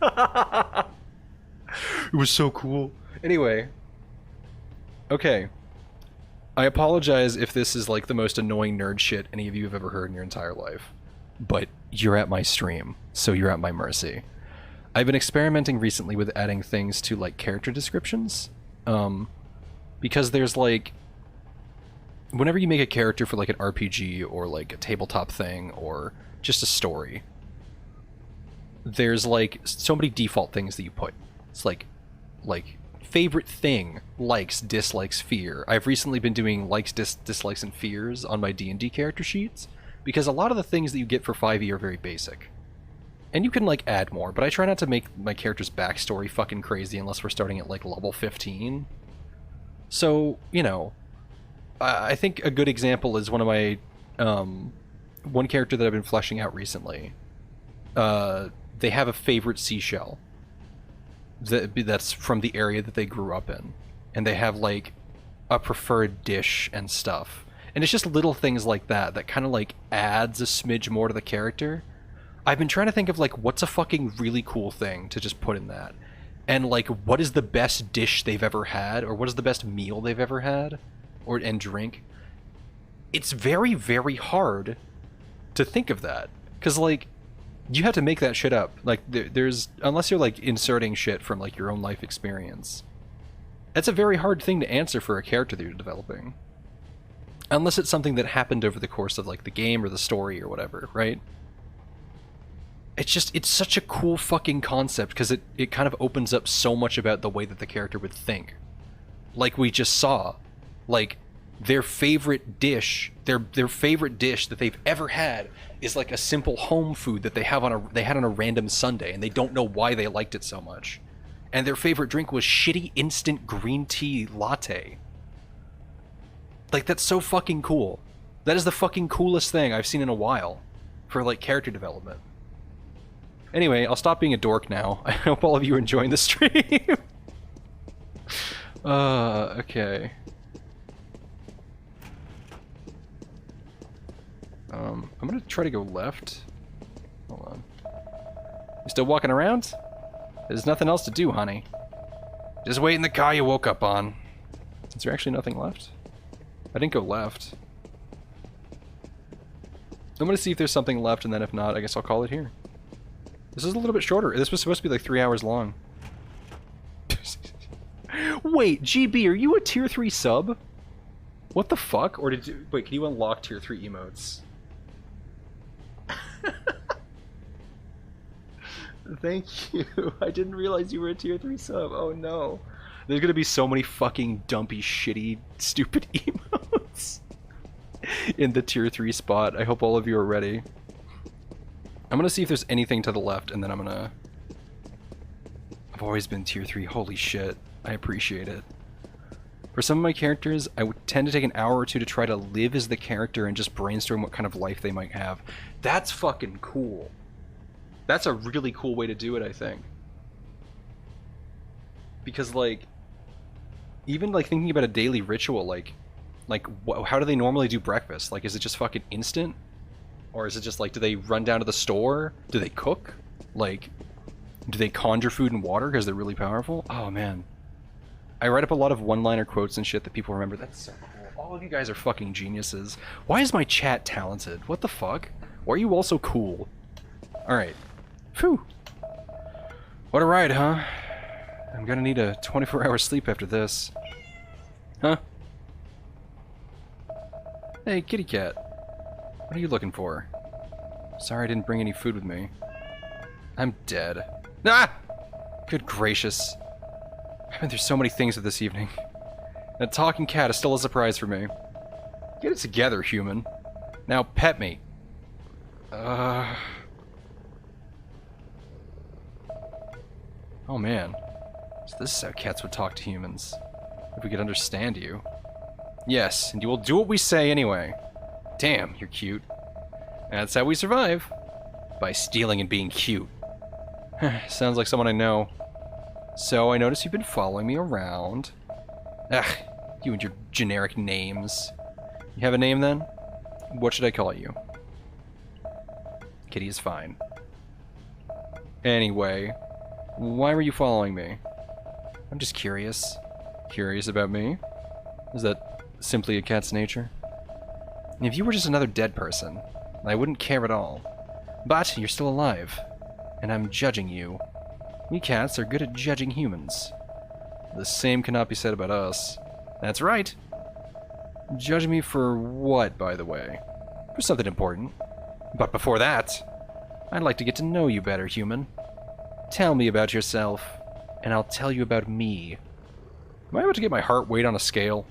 It was so cool. Anyway. Okay. I apologize if this is like the most annoying nerd shit any of you have ever heard in your entire life. But you're at my stream, so you're at my mercy. I've been experimenting recently with adding things to like character descriptions. Because there's like... Whenever you make a character for like an RPG or like a tabletop thing or just a story, there's like so many default things that you put. It's like favorite thing, likes, dislikes, fear. I've recently been doing likes, dislikes, and fears on my D&D character sheets because a lot of the things that you get for 5e are very basic. And you can like add more, but I try not to make my character's backstory fucking crazy unless we're starting at like level 15. So, you know, I think a good example is one of my one character that I've been fleshing out recently. They have a favorite seashell that's from the area that they grew up in, and they have like a preferred dish and stuff. And it's just little things like that that kind of like adds a smidge more to the character. I've been trying to think of like what's a fucking really cool thing to just put in that, and like what is the best dish they've ever had, or what is the best meal they've ever had. And drink. It's very, very hard to think of that. Because, like, you have to make that shit up. Like, there's... Unless you're, like, inserting shit from, like, your own life experience. That's a very hard thing to answer for a character that you're developing. Unless it's something that happened over the course of, like, the game or the story or whatever, right? It's just... It's such a cool fucking concept, because it kind of opens up so much about the way that the character would think. Like we just saw. Like, their favorite dish, their favorite dish that they've ever had is like a simple home food that they had on a random Sunday, and they don't know why they liked it so much. And their favorite drink was shitty instant green tea latte. Like, that's so fucking cool. That is the fucking coolest thing I've seen in a while for like character development. Anyway, I'll stop being a dork now. I hope all of you are enjoying the stream. Okay. I'm gonna try to go left. Hold on. You still walking around? There's nothing else to do, honey. Just wait in the car you woke up on. Is there actually nothing left? I didn't go left. I'm gonna see if there's something left, and then if not, I guess I'll call it here. This is a little bit shorter. This was supposed to be like 3 hours long. Wait, GB, are you a tier 3 sub? What the fuck? Or did you... Wait, can you unlock tier 3 emotes? Thank you. I didn't realize you were a tier 3 sub. Oh no. There's gonna be so many fucking dumpy, shitty, stupid emotes in the tier 3 spot. I hope all of you are ready. I'm gonna see if there's anything to the left, and then I'm gonna... I've always been tier 3. Holy shit. I appreciate it. For some of my characters, I would tend to take an hour or two to try to live as the character and just brainstorm what kind of life they might have. That's fucking cool. That's a really cool way to do it, I think. Because, like, even, like, thinking about a daily ritual, like how do they normally do breakfast? Like, is it just fucking instant? Or is it just, like, do they run down to the store? Do they cook? Like, do they conjure food and water because they're really powerful? Oh, man. I write up a lot of one-liner quotes and shit that people remember. That's so cool. All of you guys are fucking geniuses. Why is my chat talented? What the fuck? Why are you all so cool? Alright. Phew. What a ride, huh? I'm gonna need a 24-hour sleep after this. Huh? Hey, kitty cat. What are you looking for? Sorry I didn't bring any food with me. I'm dead. Ah! Good gracious. I've been through so many things this evening. And a talking cat is still a surprise for me. Get it together, human. Now pet me. Oh man. So this is how cats would talk to humans. If we could understand you. Yes, and you will do what we say anyway. Damn, you're cute. That's how we survive. By stealing and being cute. Sounds like someone I know. So I notice you've been following me around. Ugh, you and your generic names. You have a name then? What should I call you? Kitty is fine. Anyway, why were you following me? I'm just curious. Curious about me? Is that simply a cat's nature? If you were just another dead person, I wouldn't care at all. But you're still alive, and I'm judging you. We cats are good at judging humans. The same cannot be said about us. That's right. Judge me for what, by the way? For something important. But before that, I'd like to get to know you better, human. Tell me about yourself, and I'll tell you about me. Am I about to get my heart weighed on a scale?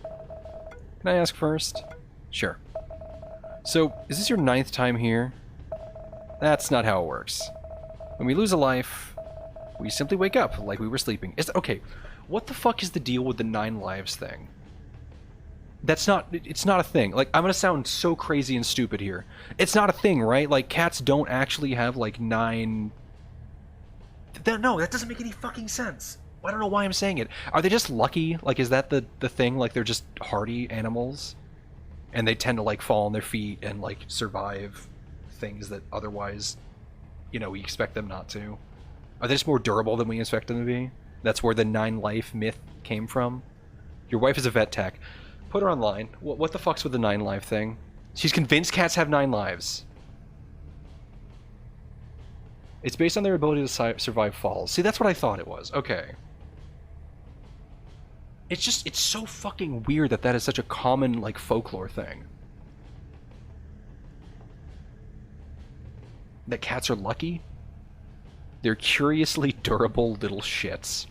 Can I ask first? Sure. So, is this your 9th time here? That's not how it works. When we lose a life, we simply wake up like we were sleeping. Okay, what the fuck is the deal with the 9 lives thing? It's not a thing. Like, I'm gonna sound so crazy and stupid here. It's not a thing, right? Like, cats don't actually have, like, 9... No, that doesn't make any fucking sense. I don't know why I'm saying it. Are they just lucky? Like, is that the thing? Like, they're just hardy animals? And they tend to, like, fall on their feet and, like, survive things that otherwise, you know, we expect them not to? Are they just more durable than we expect them to be? That's where the 9 life myth came from? Your wife is a vet tech. Put her online. What the fuck's with the 9 life thing? She's convinced cats have 9 lives. It's based on their ability to survive falls. See, that's what I thought it was. Okay. It's so fucking weird that that is such a common, like, folklore thing. That cats are lucky? They're curiously durable little shits.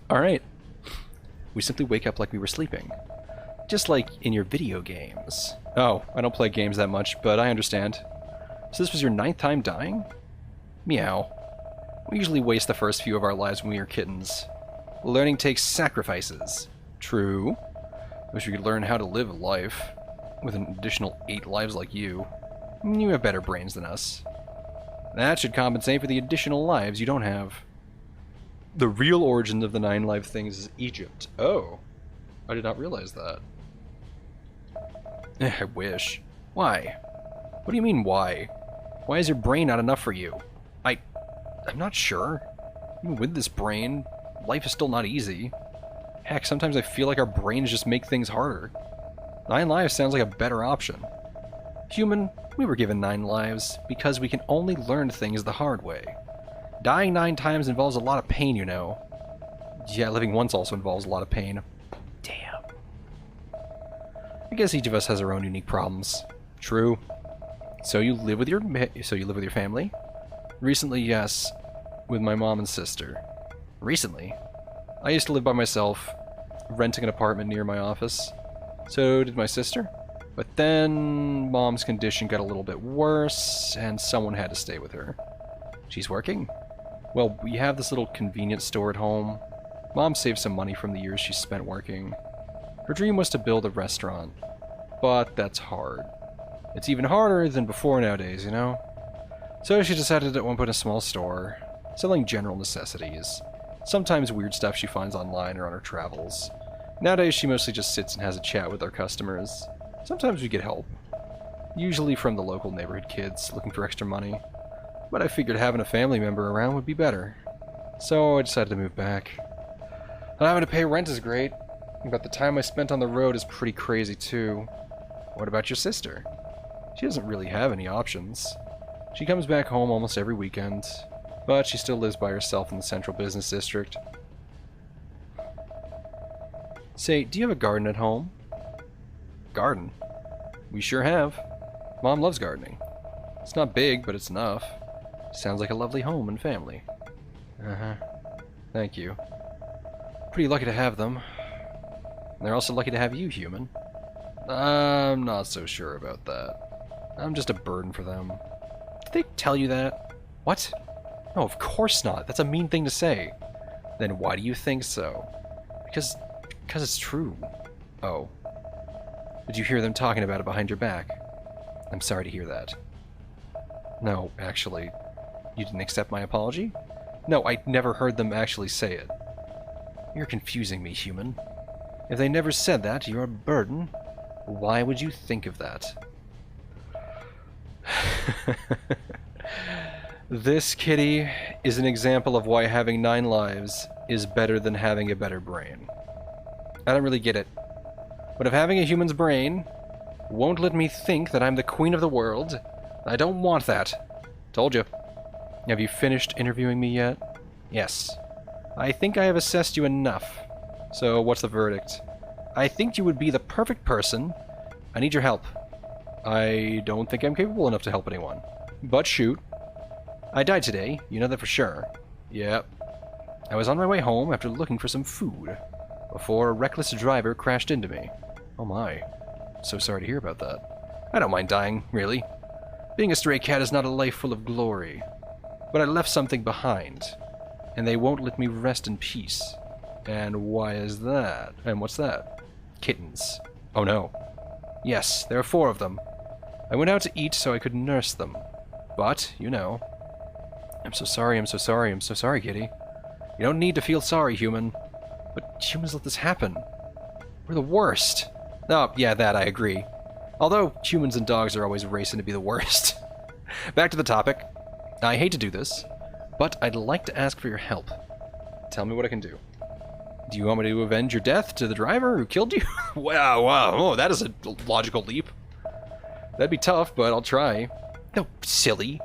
Alright. We simply wake up like we were sleeping. Just like in your video games. Oh, I don't play games that much, but I understand. So this was your 9th time dying? Meow. We usually waste the first few of our lives when we are kittens. Learning takes sacrifices. True. Wish we could learn how to live life. With an additional 8 lives like you. You have better brains than us. That should compensate for the additional lives you don't have. The real origin of the 9 life things is Egypt. Oh. I did not realize that. I wish. Why? What do you mean, why? Why is your brain not enough for you? I'm not sure. Even with this brain, life is still not easy. Heck, sometimes I feel like our brains just make things harder. 9 lives sounds like a better option. Human, we were given 9 lives because we can only learn things the hard way. Dying 9 times involves a lot of pain, you know. Yeah, living once also involves a lot of pain. Damn. I guess each of us has our own unique problems. True. So you live with your family? Recently, yes, with my mom and sister. Recently? I used to live by myself, renting an apartment near my office. So did my sister. But then mom's condition got a little bit worse, and someone had to stay with her. She's working? Well, we have this little convenience store at home. Mom saved some money from the years she spent working. Her dream was to build a restaurant, but that's hard. It's even harder than before nowadays, you know? So she decided to open a small store, selling general necessities. Sometimes weird stuff she finds online or on her travels. Nowadays she mostly just sits and has a chat with our customers. Sometimes we get help. Usually from the local neighborhood kids looking for extra money. But I figured having a family member around would be better. So I decided to move back. Not having to pay rent is great, but the time I spent on the road is pretty crazy too. What about your sister? She doesn't really have any options. She comes back home almost every weekend, but she still lives by herself in the central business district. Say, do you have a garden at home? Garden? We sure have. Mom loves gardening. It's not big, but it's enough. Sounds like a lovely home and family. Uh-huh. Thank you. Pretty lucky to have them. And they're also lucky to have you, human. I'm not so sure about that. I'm just a burden for them. Did they tell you that? What? No, of course not. That's a mean thing to say. Then why do you think so? Because it's true. Oh. Did you hear them talking about it behind your back? I'm sorry to hear that. No, actually. You didn't accept my apology? No, I never heard them actually say it. You're confusing me, human. If they never said that, you're a burden. Why would you think of that? This kitty is an example of why having 9 lives is better than having a better brain. I don't really get it. But if having a human's brain won't let me think that I'm the queen of the world, I don't want that. Told you. Have you finished interviewing me yet? Yes. I think I have assessed you enough. So what's the verdict? I think you would be the perfect person. I need your help. I don't think I'm capable enough to help anyone. But shoot. I died today, you know that for sure. Yep. I was on my way home after looking for some food, before a reckless driver crashed into me. Oh my. So sorry to hear about that. I don't mind dying, really. Being a stray cat is not a life full of glory. But I left something behind, and they won't let me rest in peace. And why is that? And what's that? Kittens. Oh no. Yes, there are 4 of them. I went out to eat so I could nurse them. But, you know... I'm so sorry, kitty. You don't need to feel sorry, human. But humans let this happen. We're the worst. Oh, yeah, that I agree. Although, humans and dogs are always racing to be the worst. Back to the topic. I hate to do this, but I'd like to ask for your help. Tell me what I can do. Do you want me to avenge your death to the driver who killed you? Wow, oh, that is a logical leap. That'd be tough, but I'll try. No, silly.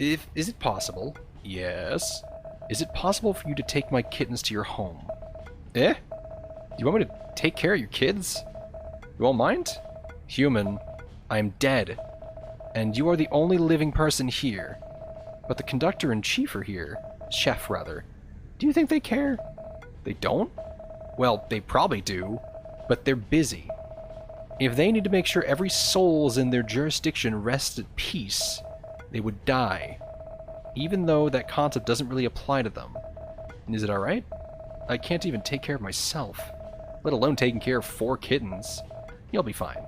Is it possible? Yes. Is it possible for you to take my kittens to your home? Eh? You want me to take care of your kids? You won't mind? Human, I am dead. And you are the only living person here. But the conductor and chief are here. Chef, rather. Do you think they care? They don't? Well, they probably do. But they're busy. If they need to make sure every soul's in their jurisdiction rests at peace, they would die. Even though that concept doesn't really apply to them. Is it alright? I can't even take care of myself, let alone taking care of 4 kittens. You'll be fine.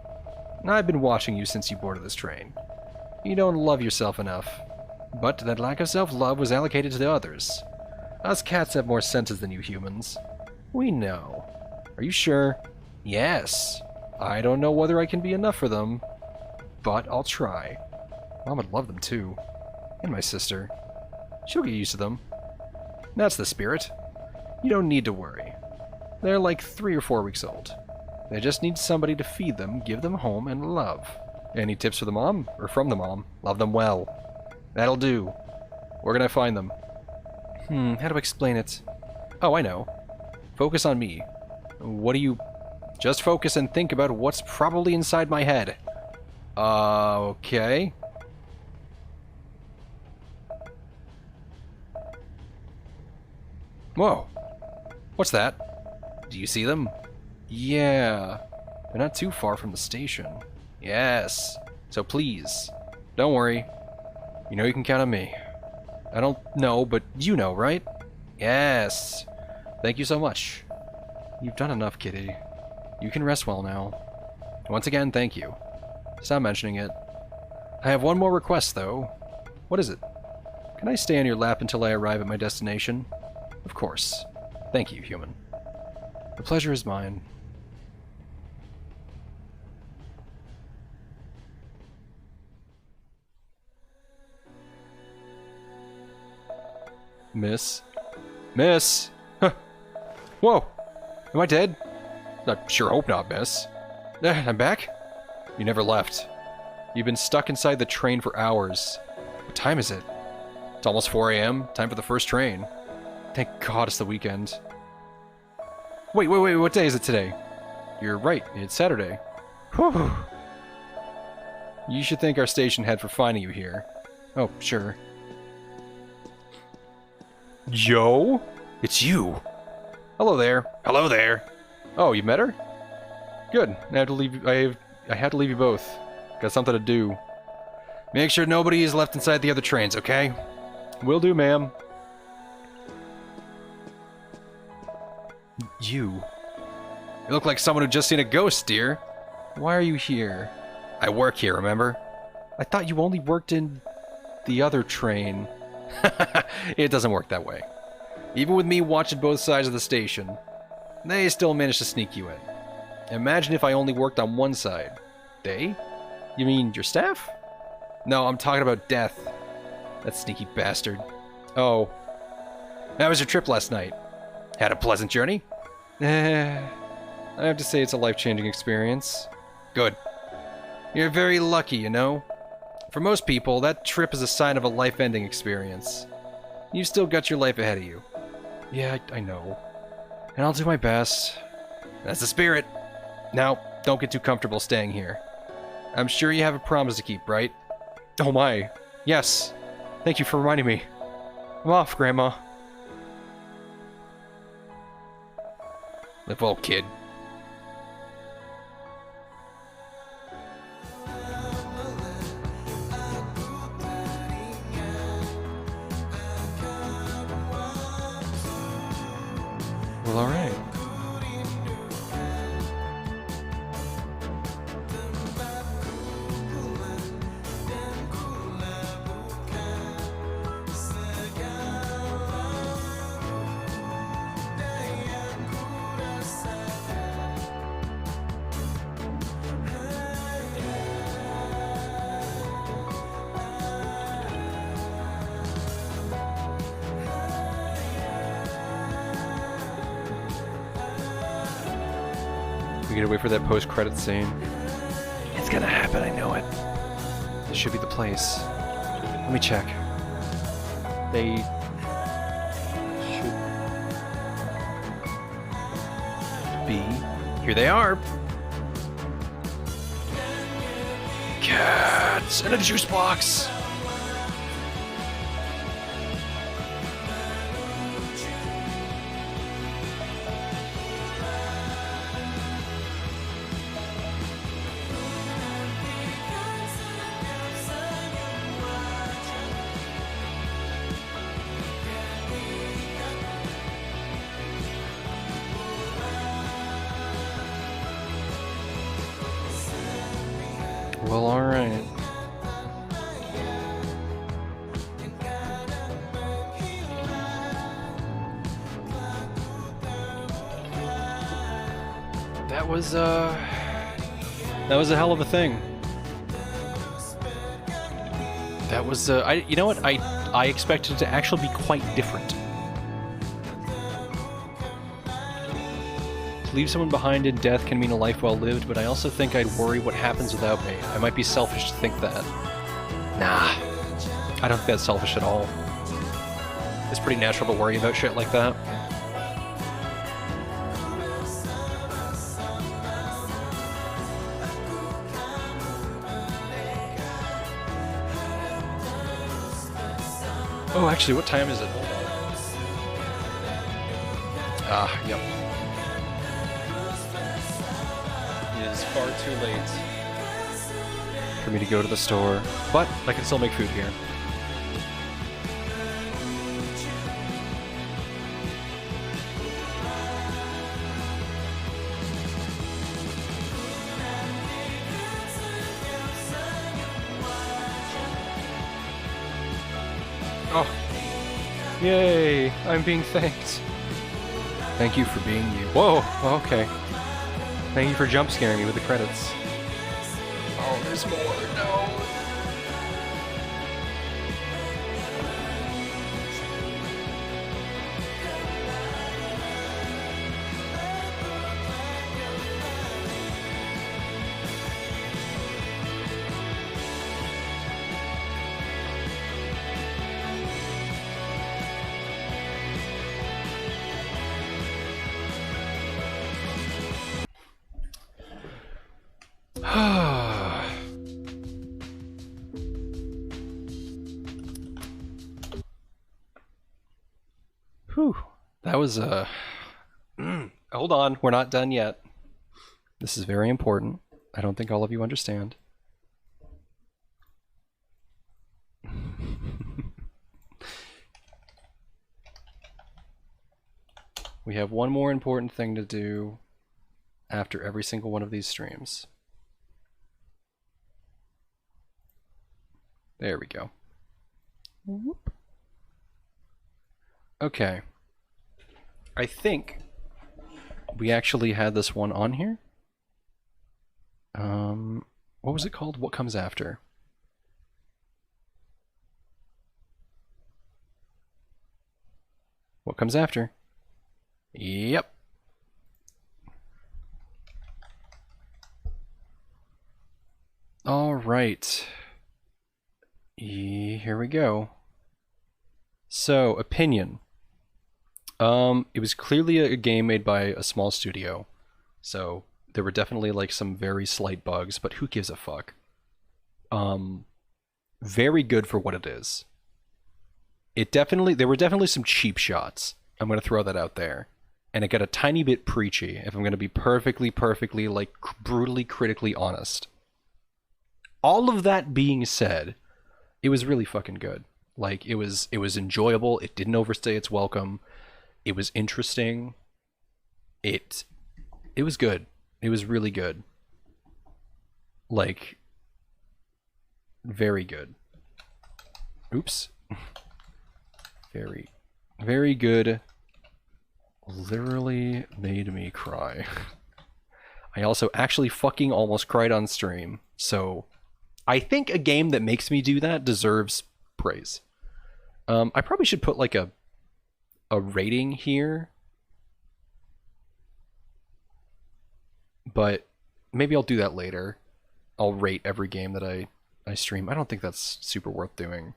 I've been watching you since you boarded this train. You don't love yourself enough. But that lack of self-love was allocated to the others. Us cats have more senses than you humans. We know. Are you sure? Yes. I don't know whether I can be enough for them, but I'll try. Mom would love them too. And my sister. She'll get used to them. That's the spirit. You don't need to worry. They're like 3 or 4 weeks old. They just need somebody to feed them, give them home, and love. Any tips for the mom? Or from the mom? Love them well. That'll do. Where can I find them? How do I explain it? Oh, I know. Focus on me. What do you... Just focus and think about what's probably inside my head. Okay. Whoa. What's that? Do you see them? Yeah. They're not too far from the station. Yes. So please, don't worry. You know you can count on me. I don't know, but you know, right? Yes. Thank you so much. You've done enough, kitty. You can rest well now. Once again, thank you. Stop mentioning it. I have one more request, though. What is it? Can I stay on your lap until I arrive at my destination? Of course. Thank you, human. The pleasure is mine. Miss? Miss? Huh. Whoa! Am I dead? I sure hope not, miss. I'm back? You never left. You've been stuck inside the train for hours. What time is it? It's almost 4 a.m. Time for the first train. Thank God it's the weekend. Wait, what day is it today? You're right, it's Saturday. Whew. You should thank our station head for finding you here. Oh, sure. Joe? It's you. Hello there. Hello there. Oh, you met her? Good. I have to leave. I had to leave you both. Got something to do. Make sure nobody is left inside the other trains, okay? Will do, ma'am. You look like someone who just seen a ghost, dear. Why are you here? I work here, remember? I thought you only worked in the other train. It doesn't work that way. Even with me watching both sides of the station, they still manage to sneak you in. Imagine if I only worked on one side. They? You mean your staff? No, I'm talking about Death. That sneaky bastard. Oh. How was your trip last night? Had a pleasant journey? I have to say it's a life-changing experience. Good. You're very lucky, you know? For most people, that trip is a sign of a life-ending experience. You've still got your life ahead of you. Yeah, I know. And I'll do my best. That's the spirit. Now, don't get too comfortable staying here. I'm sure you have a promise to keep, right? Oh my. Yes. Thank you for reminding me. I'm off, Grandma. Live well, kid. Well, alright. We gotta wait for that post-credit scene. It's gonna happen, I know it. This should be the place. Let me check. They should be. Here they are. Cats in a juice box. Well, alright. That was a hell of a thing. That was, you know what? I expected it to actually be quite different. To leave someone behind in death can mean a life well lived, but I also think I'd worry what happens without me. I might be selfish to think that. Nah, I don't think that's selfish at all. It's pretty natural to worry about shit like that. Oh, actually, what time is it? Ah, yep. It is far too late for me to go to the store, but I can still make food here. Oh. Yay! I'm being thanked. Thank you for being you. Whoa! Okay. Thank you for jump scaring me with the credits. Oh, there's more. No! Whew. That was, hold on, we're not done yet. This is very important. I don't think all of you understand. We have one more important thing to do after every single one of these streams. There we go. Whoop. Okay. I think we actually had this one on here. What was it called? What comes after? What comes after? Yep. All right. Here we go. So, opinion. It was clearly a game made by a small studio. So, there were definitely like some very slight bugs, but who gives a fuck? Very good for what it is. There were definitely some cheap shots. I'm going to throw that out there. And it got a tiny bit preachy, if I'm going to be perfectly, like, brutally, critically honest. All of that being said, it was really fucking good. Like, it was enjoyable. It didn't overstay its welcome. It was interesting. It was good. It was really good. Like, very good. Oops. Very, very good. Literally made me cry. I also actually fucking almost cried on stream. So, I think a game that makes me do that deserves praise. I probably should put like a rating here. But maybe I'll do that later. I'll rate every game that I stream. I don't think that's super worth doing.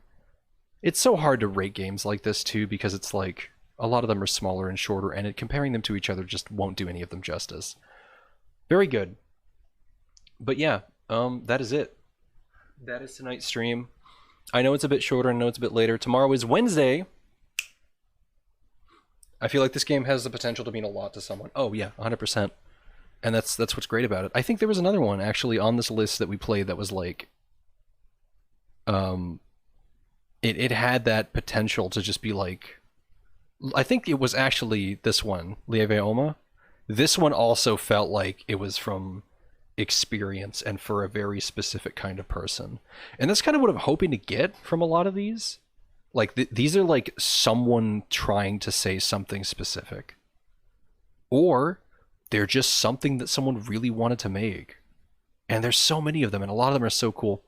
It's so hard to rate games like this too, because it's like a lot of them are smaller and shorter, and comparing them to each other just won't do any of them justice. Very good. But yeah, that is it. That is tonight's stream. I know it's a bit shorter, I know it's a bit later. Tomorrow is Wednesday. I feel like this game has the potential to mean a lot to someone. Oh yeah, 100%. And that's what's great about it. I think there was another one actually on this list that we played that was like, it had that potential to just be like, I think it was actually this one, Lieve Oma. This one also felt like it was from experience and for a very specific kind of person. And that's kind of what I'm hoping to get from a lot of these. Like, these are like someone trying to say something specific. Or they're just something that someone really wanted to make. And there's so many of them, and a lot of them are so cool.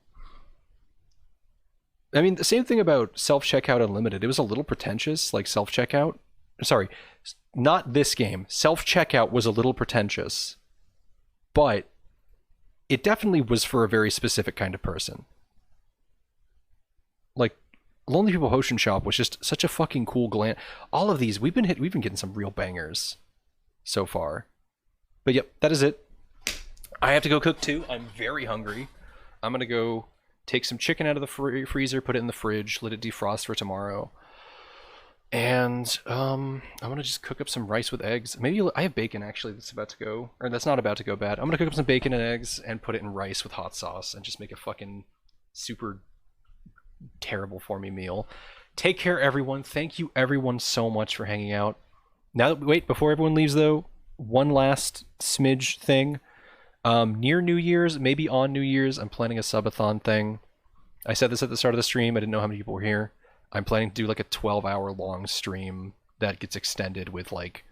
I mean, the same thing about Self-Checkout Unlimited. It was a little pretentious, like Self-Checkout. Sorry, not this game. Self-Checkout was a little pretentious. But it definitely was for a very specific kind of person. Like, Lonely People Potion Shop was just such a fucking cool glam. All of these, we've been getting some real bangers so far. But yep, that is it. I have to go cook too. I'm very hungry. I'm gonna go take some chicken out of the freezer, put it in the fridge, let it defrost for tomorrow. And I'm gonna just cook up some rice with eggs. Maybe I have bacon actually that's about to go, or that's not about to go bad. I'm gonna cook up some bacon and eggs and put it in rice with hot sauce and just make a fucking super terrible for me meal. Take care, everyone. Thank you, everyone, so much for hanging out. Now, wait, before everyone leaves though, one last smidge thing. Near New Year's, maybe on New Year's, I'm planning a subathon thing. I said this at the start of the stream. I didn't know how many people were here. I'm planning to do like a 12-hour long stream that gets extended with like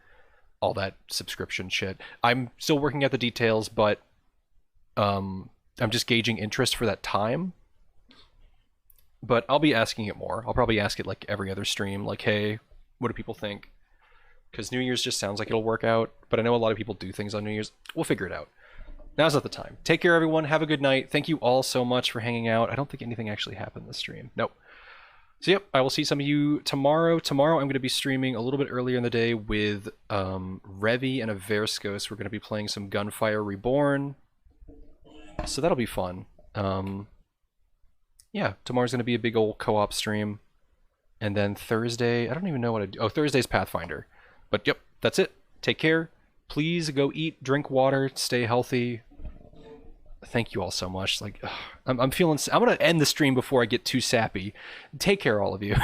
all that subscription shit. I'm still working out the details, but I'm just gauging interest for that time. But I'll be asking it more. I'll probably ask it like every other stream, like, hey, what do people think? Because New Year's just sounds like it'll work out, but I know a lot of people do things on New Year's. We'll figure it out. Now's not the time. Take care, everyone. Have a good night. Thank you all so much for hanging out. I don't think anything actually happened this stream. Nope. So yep, I will see some of you tomorrow. Tomorrow I'm going to be streaming a little bit earlier in the day with Revi and Averscos. We're going to be playing some Gunfire Reborn. So that'll be fun. Yeah, tomorrow's going to be a big old co-op stream. And then Thursday, I don't even know what I do. Oh, Thursday's Pathfinder. But yep, that's it. Take care. Please go eat, drink water, stay healthy. Thank you all so much. Like, I'm feeling. I'm gonna end the stream before I get too sappy. Take care, all of you.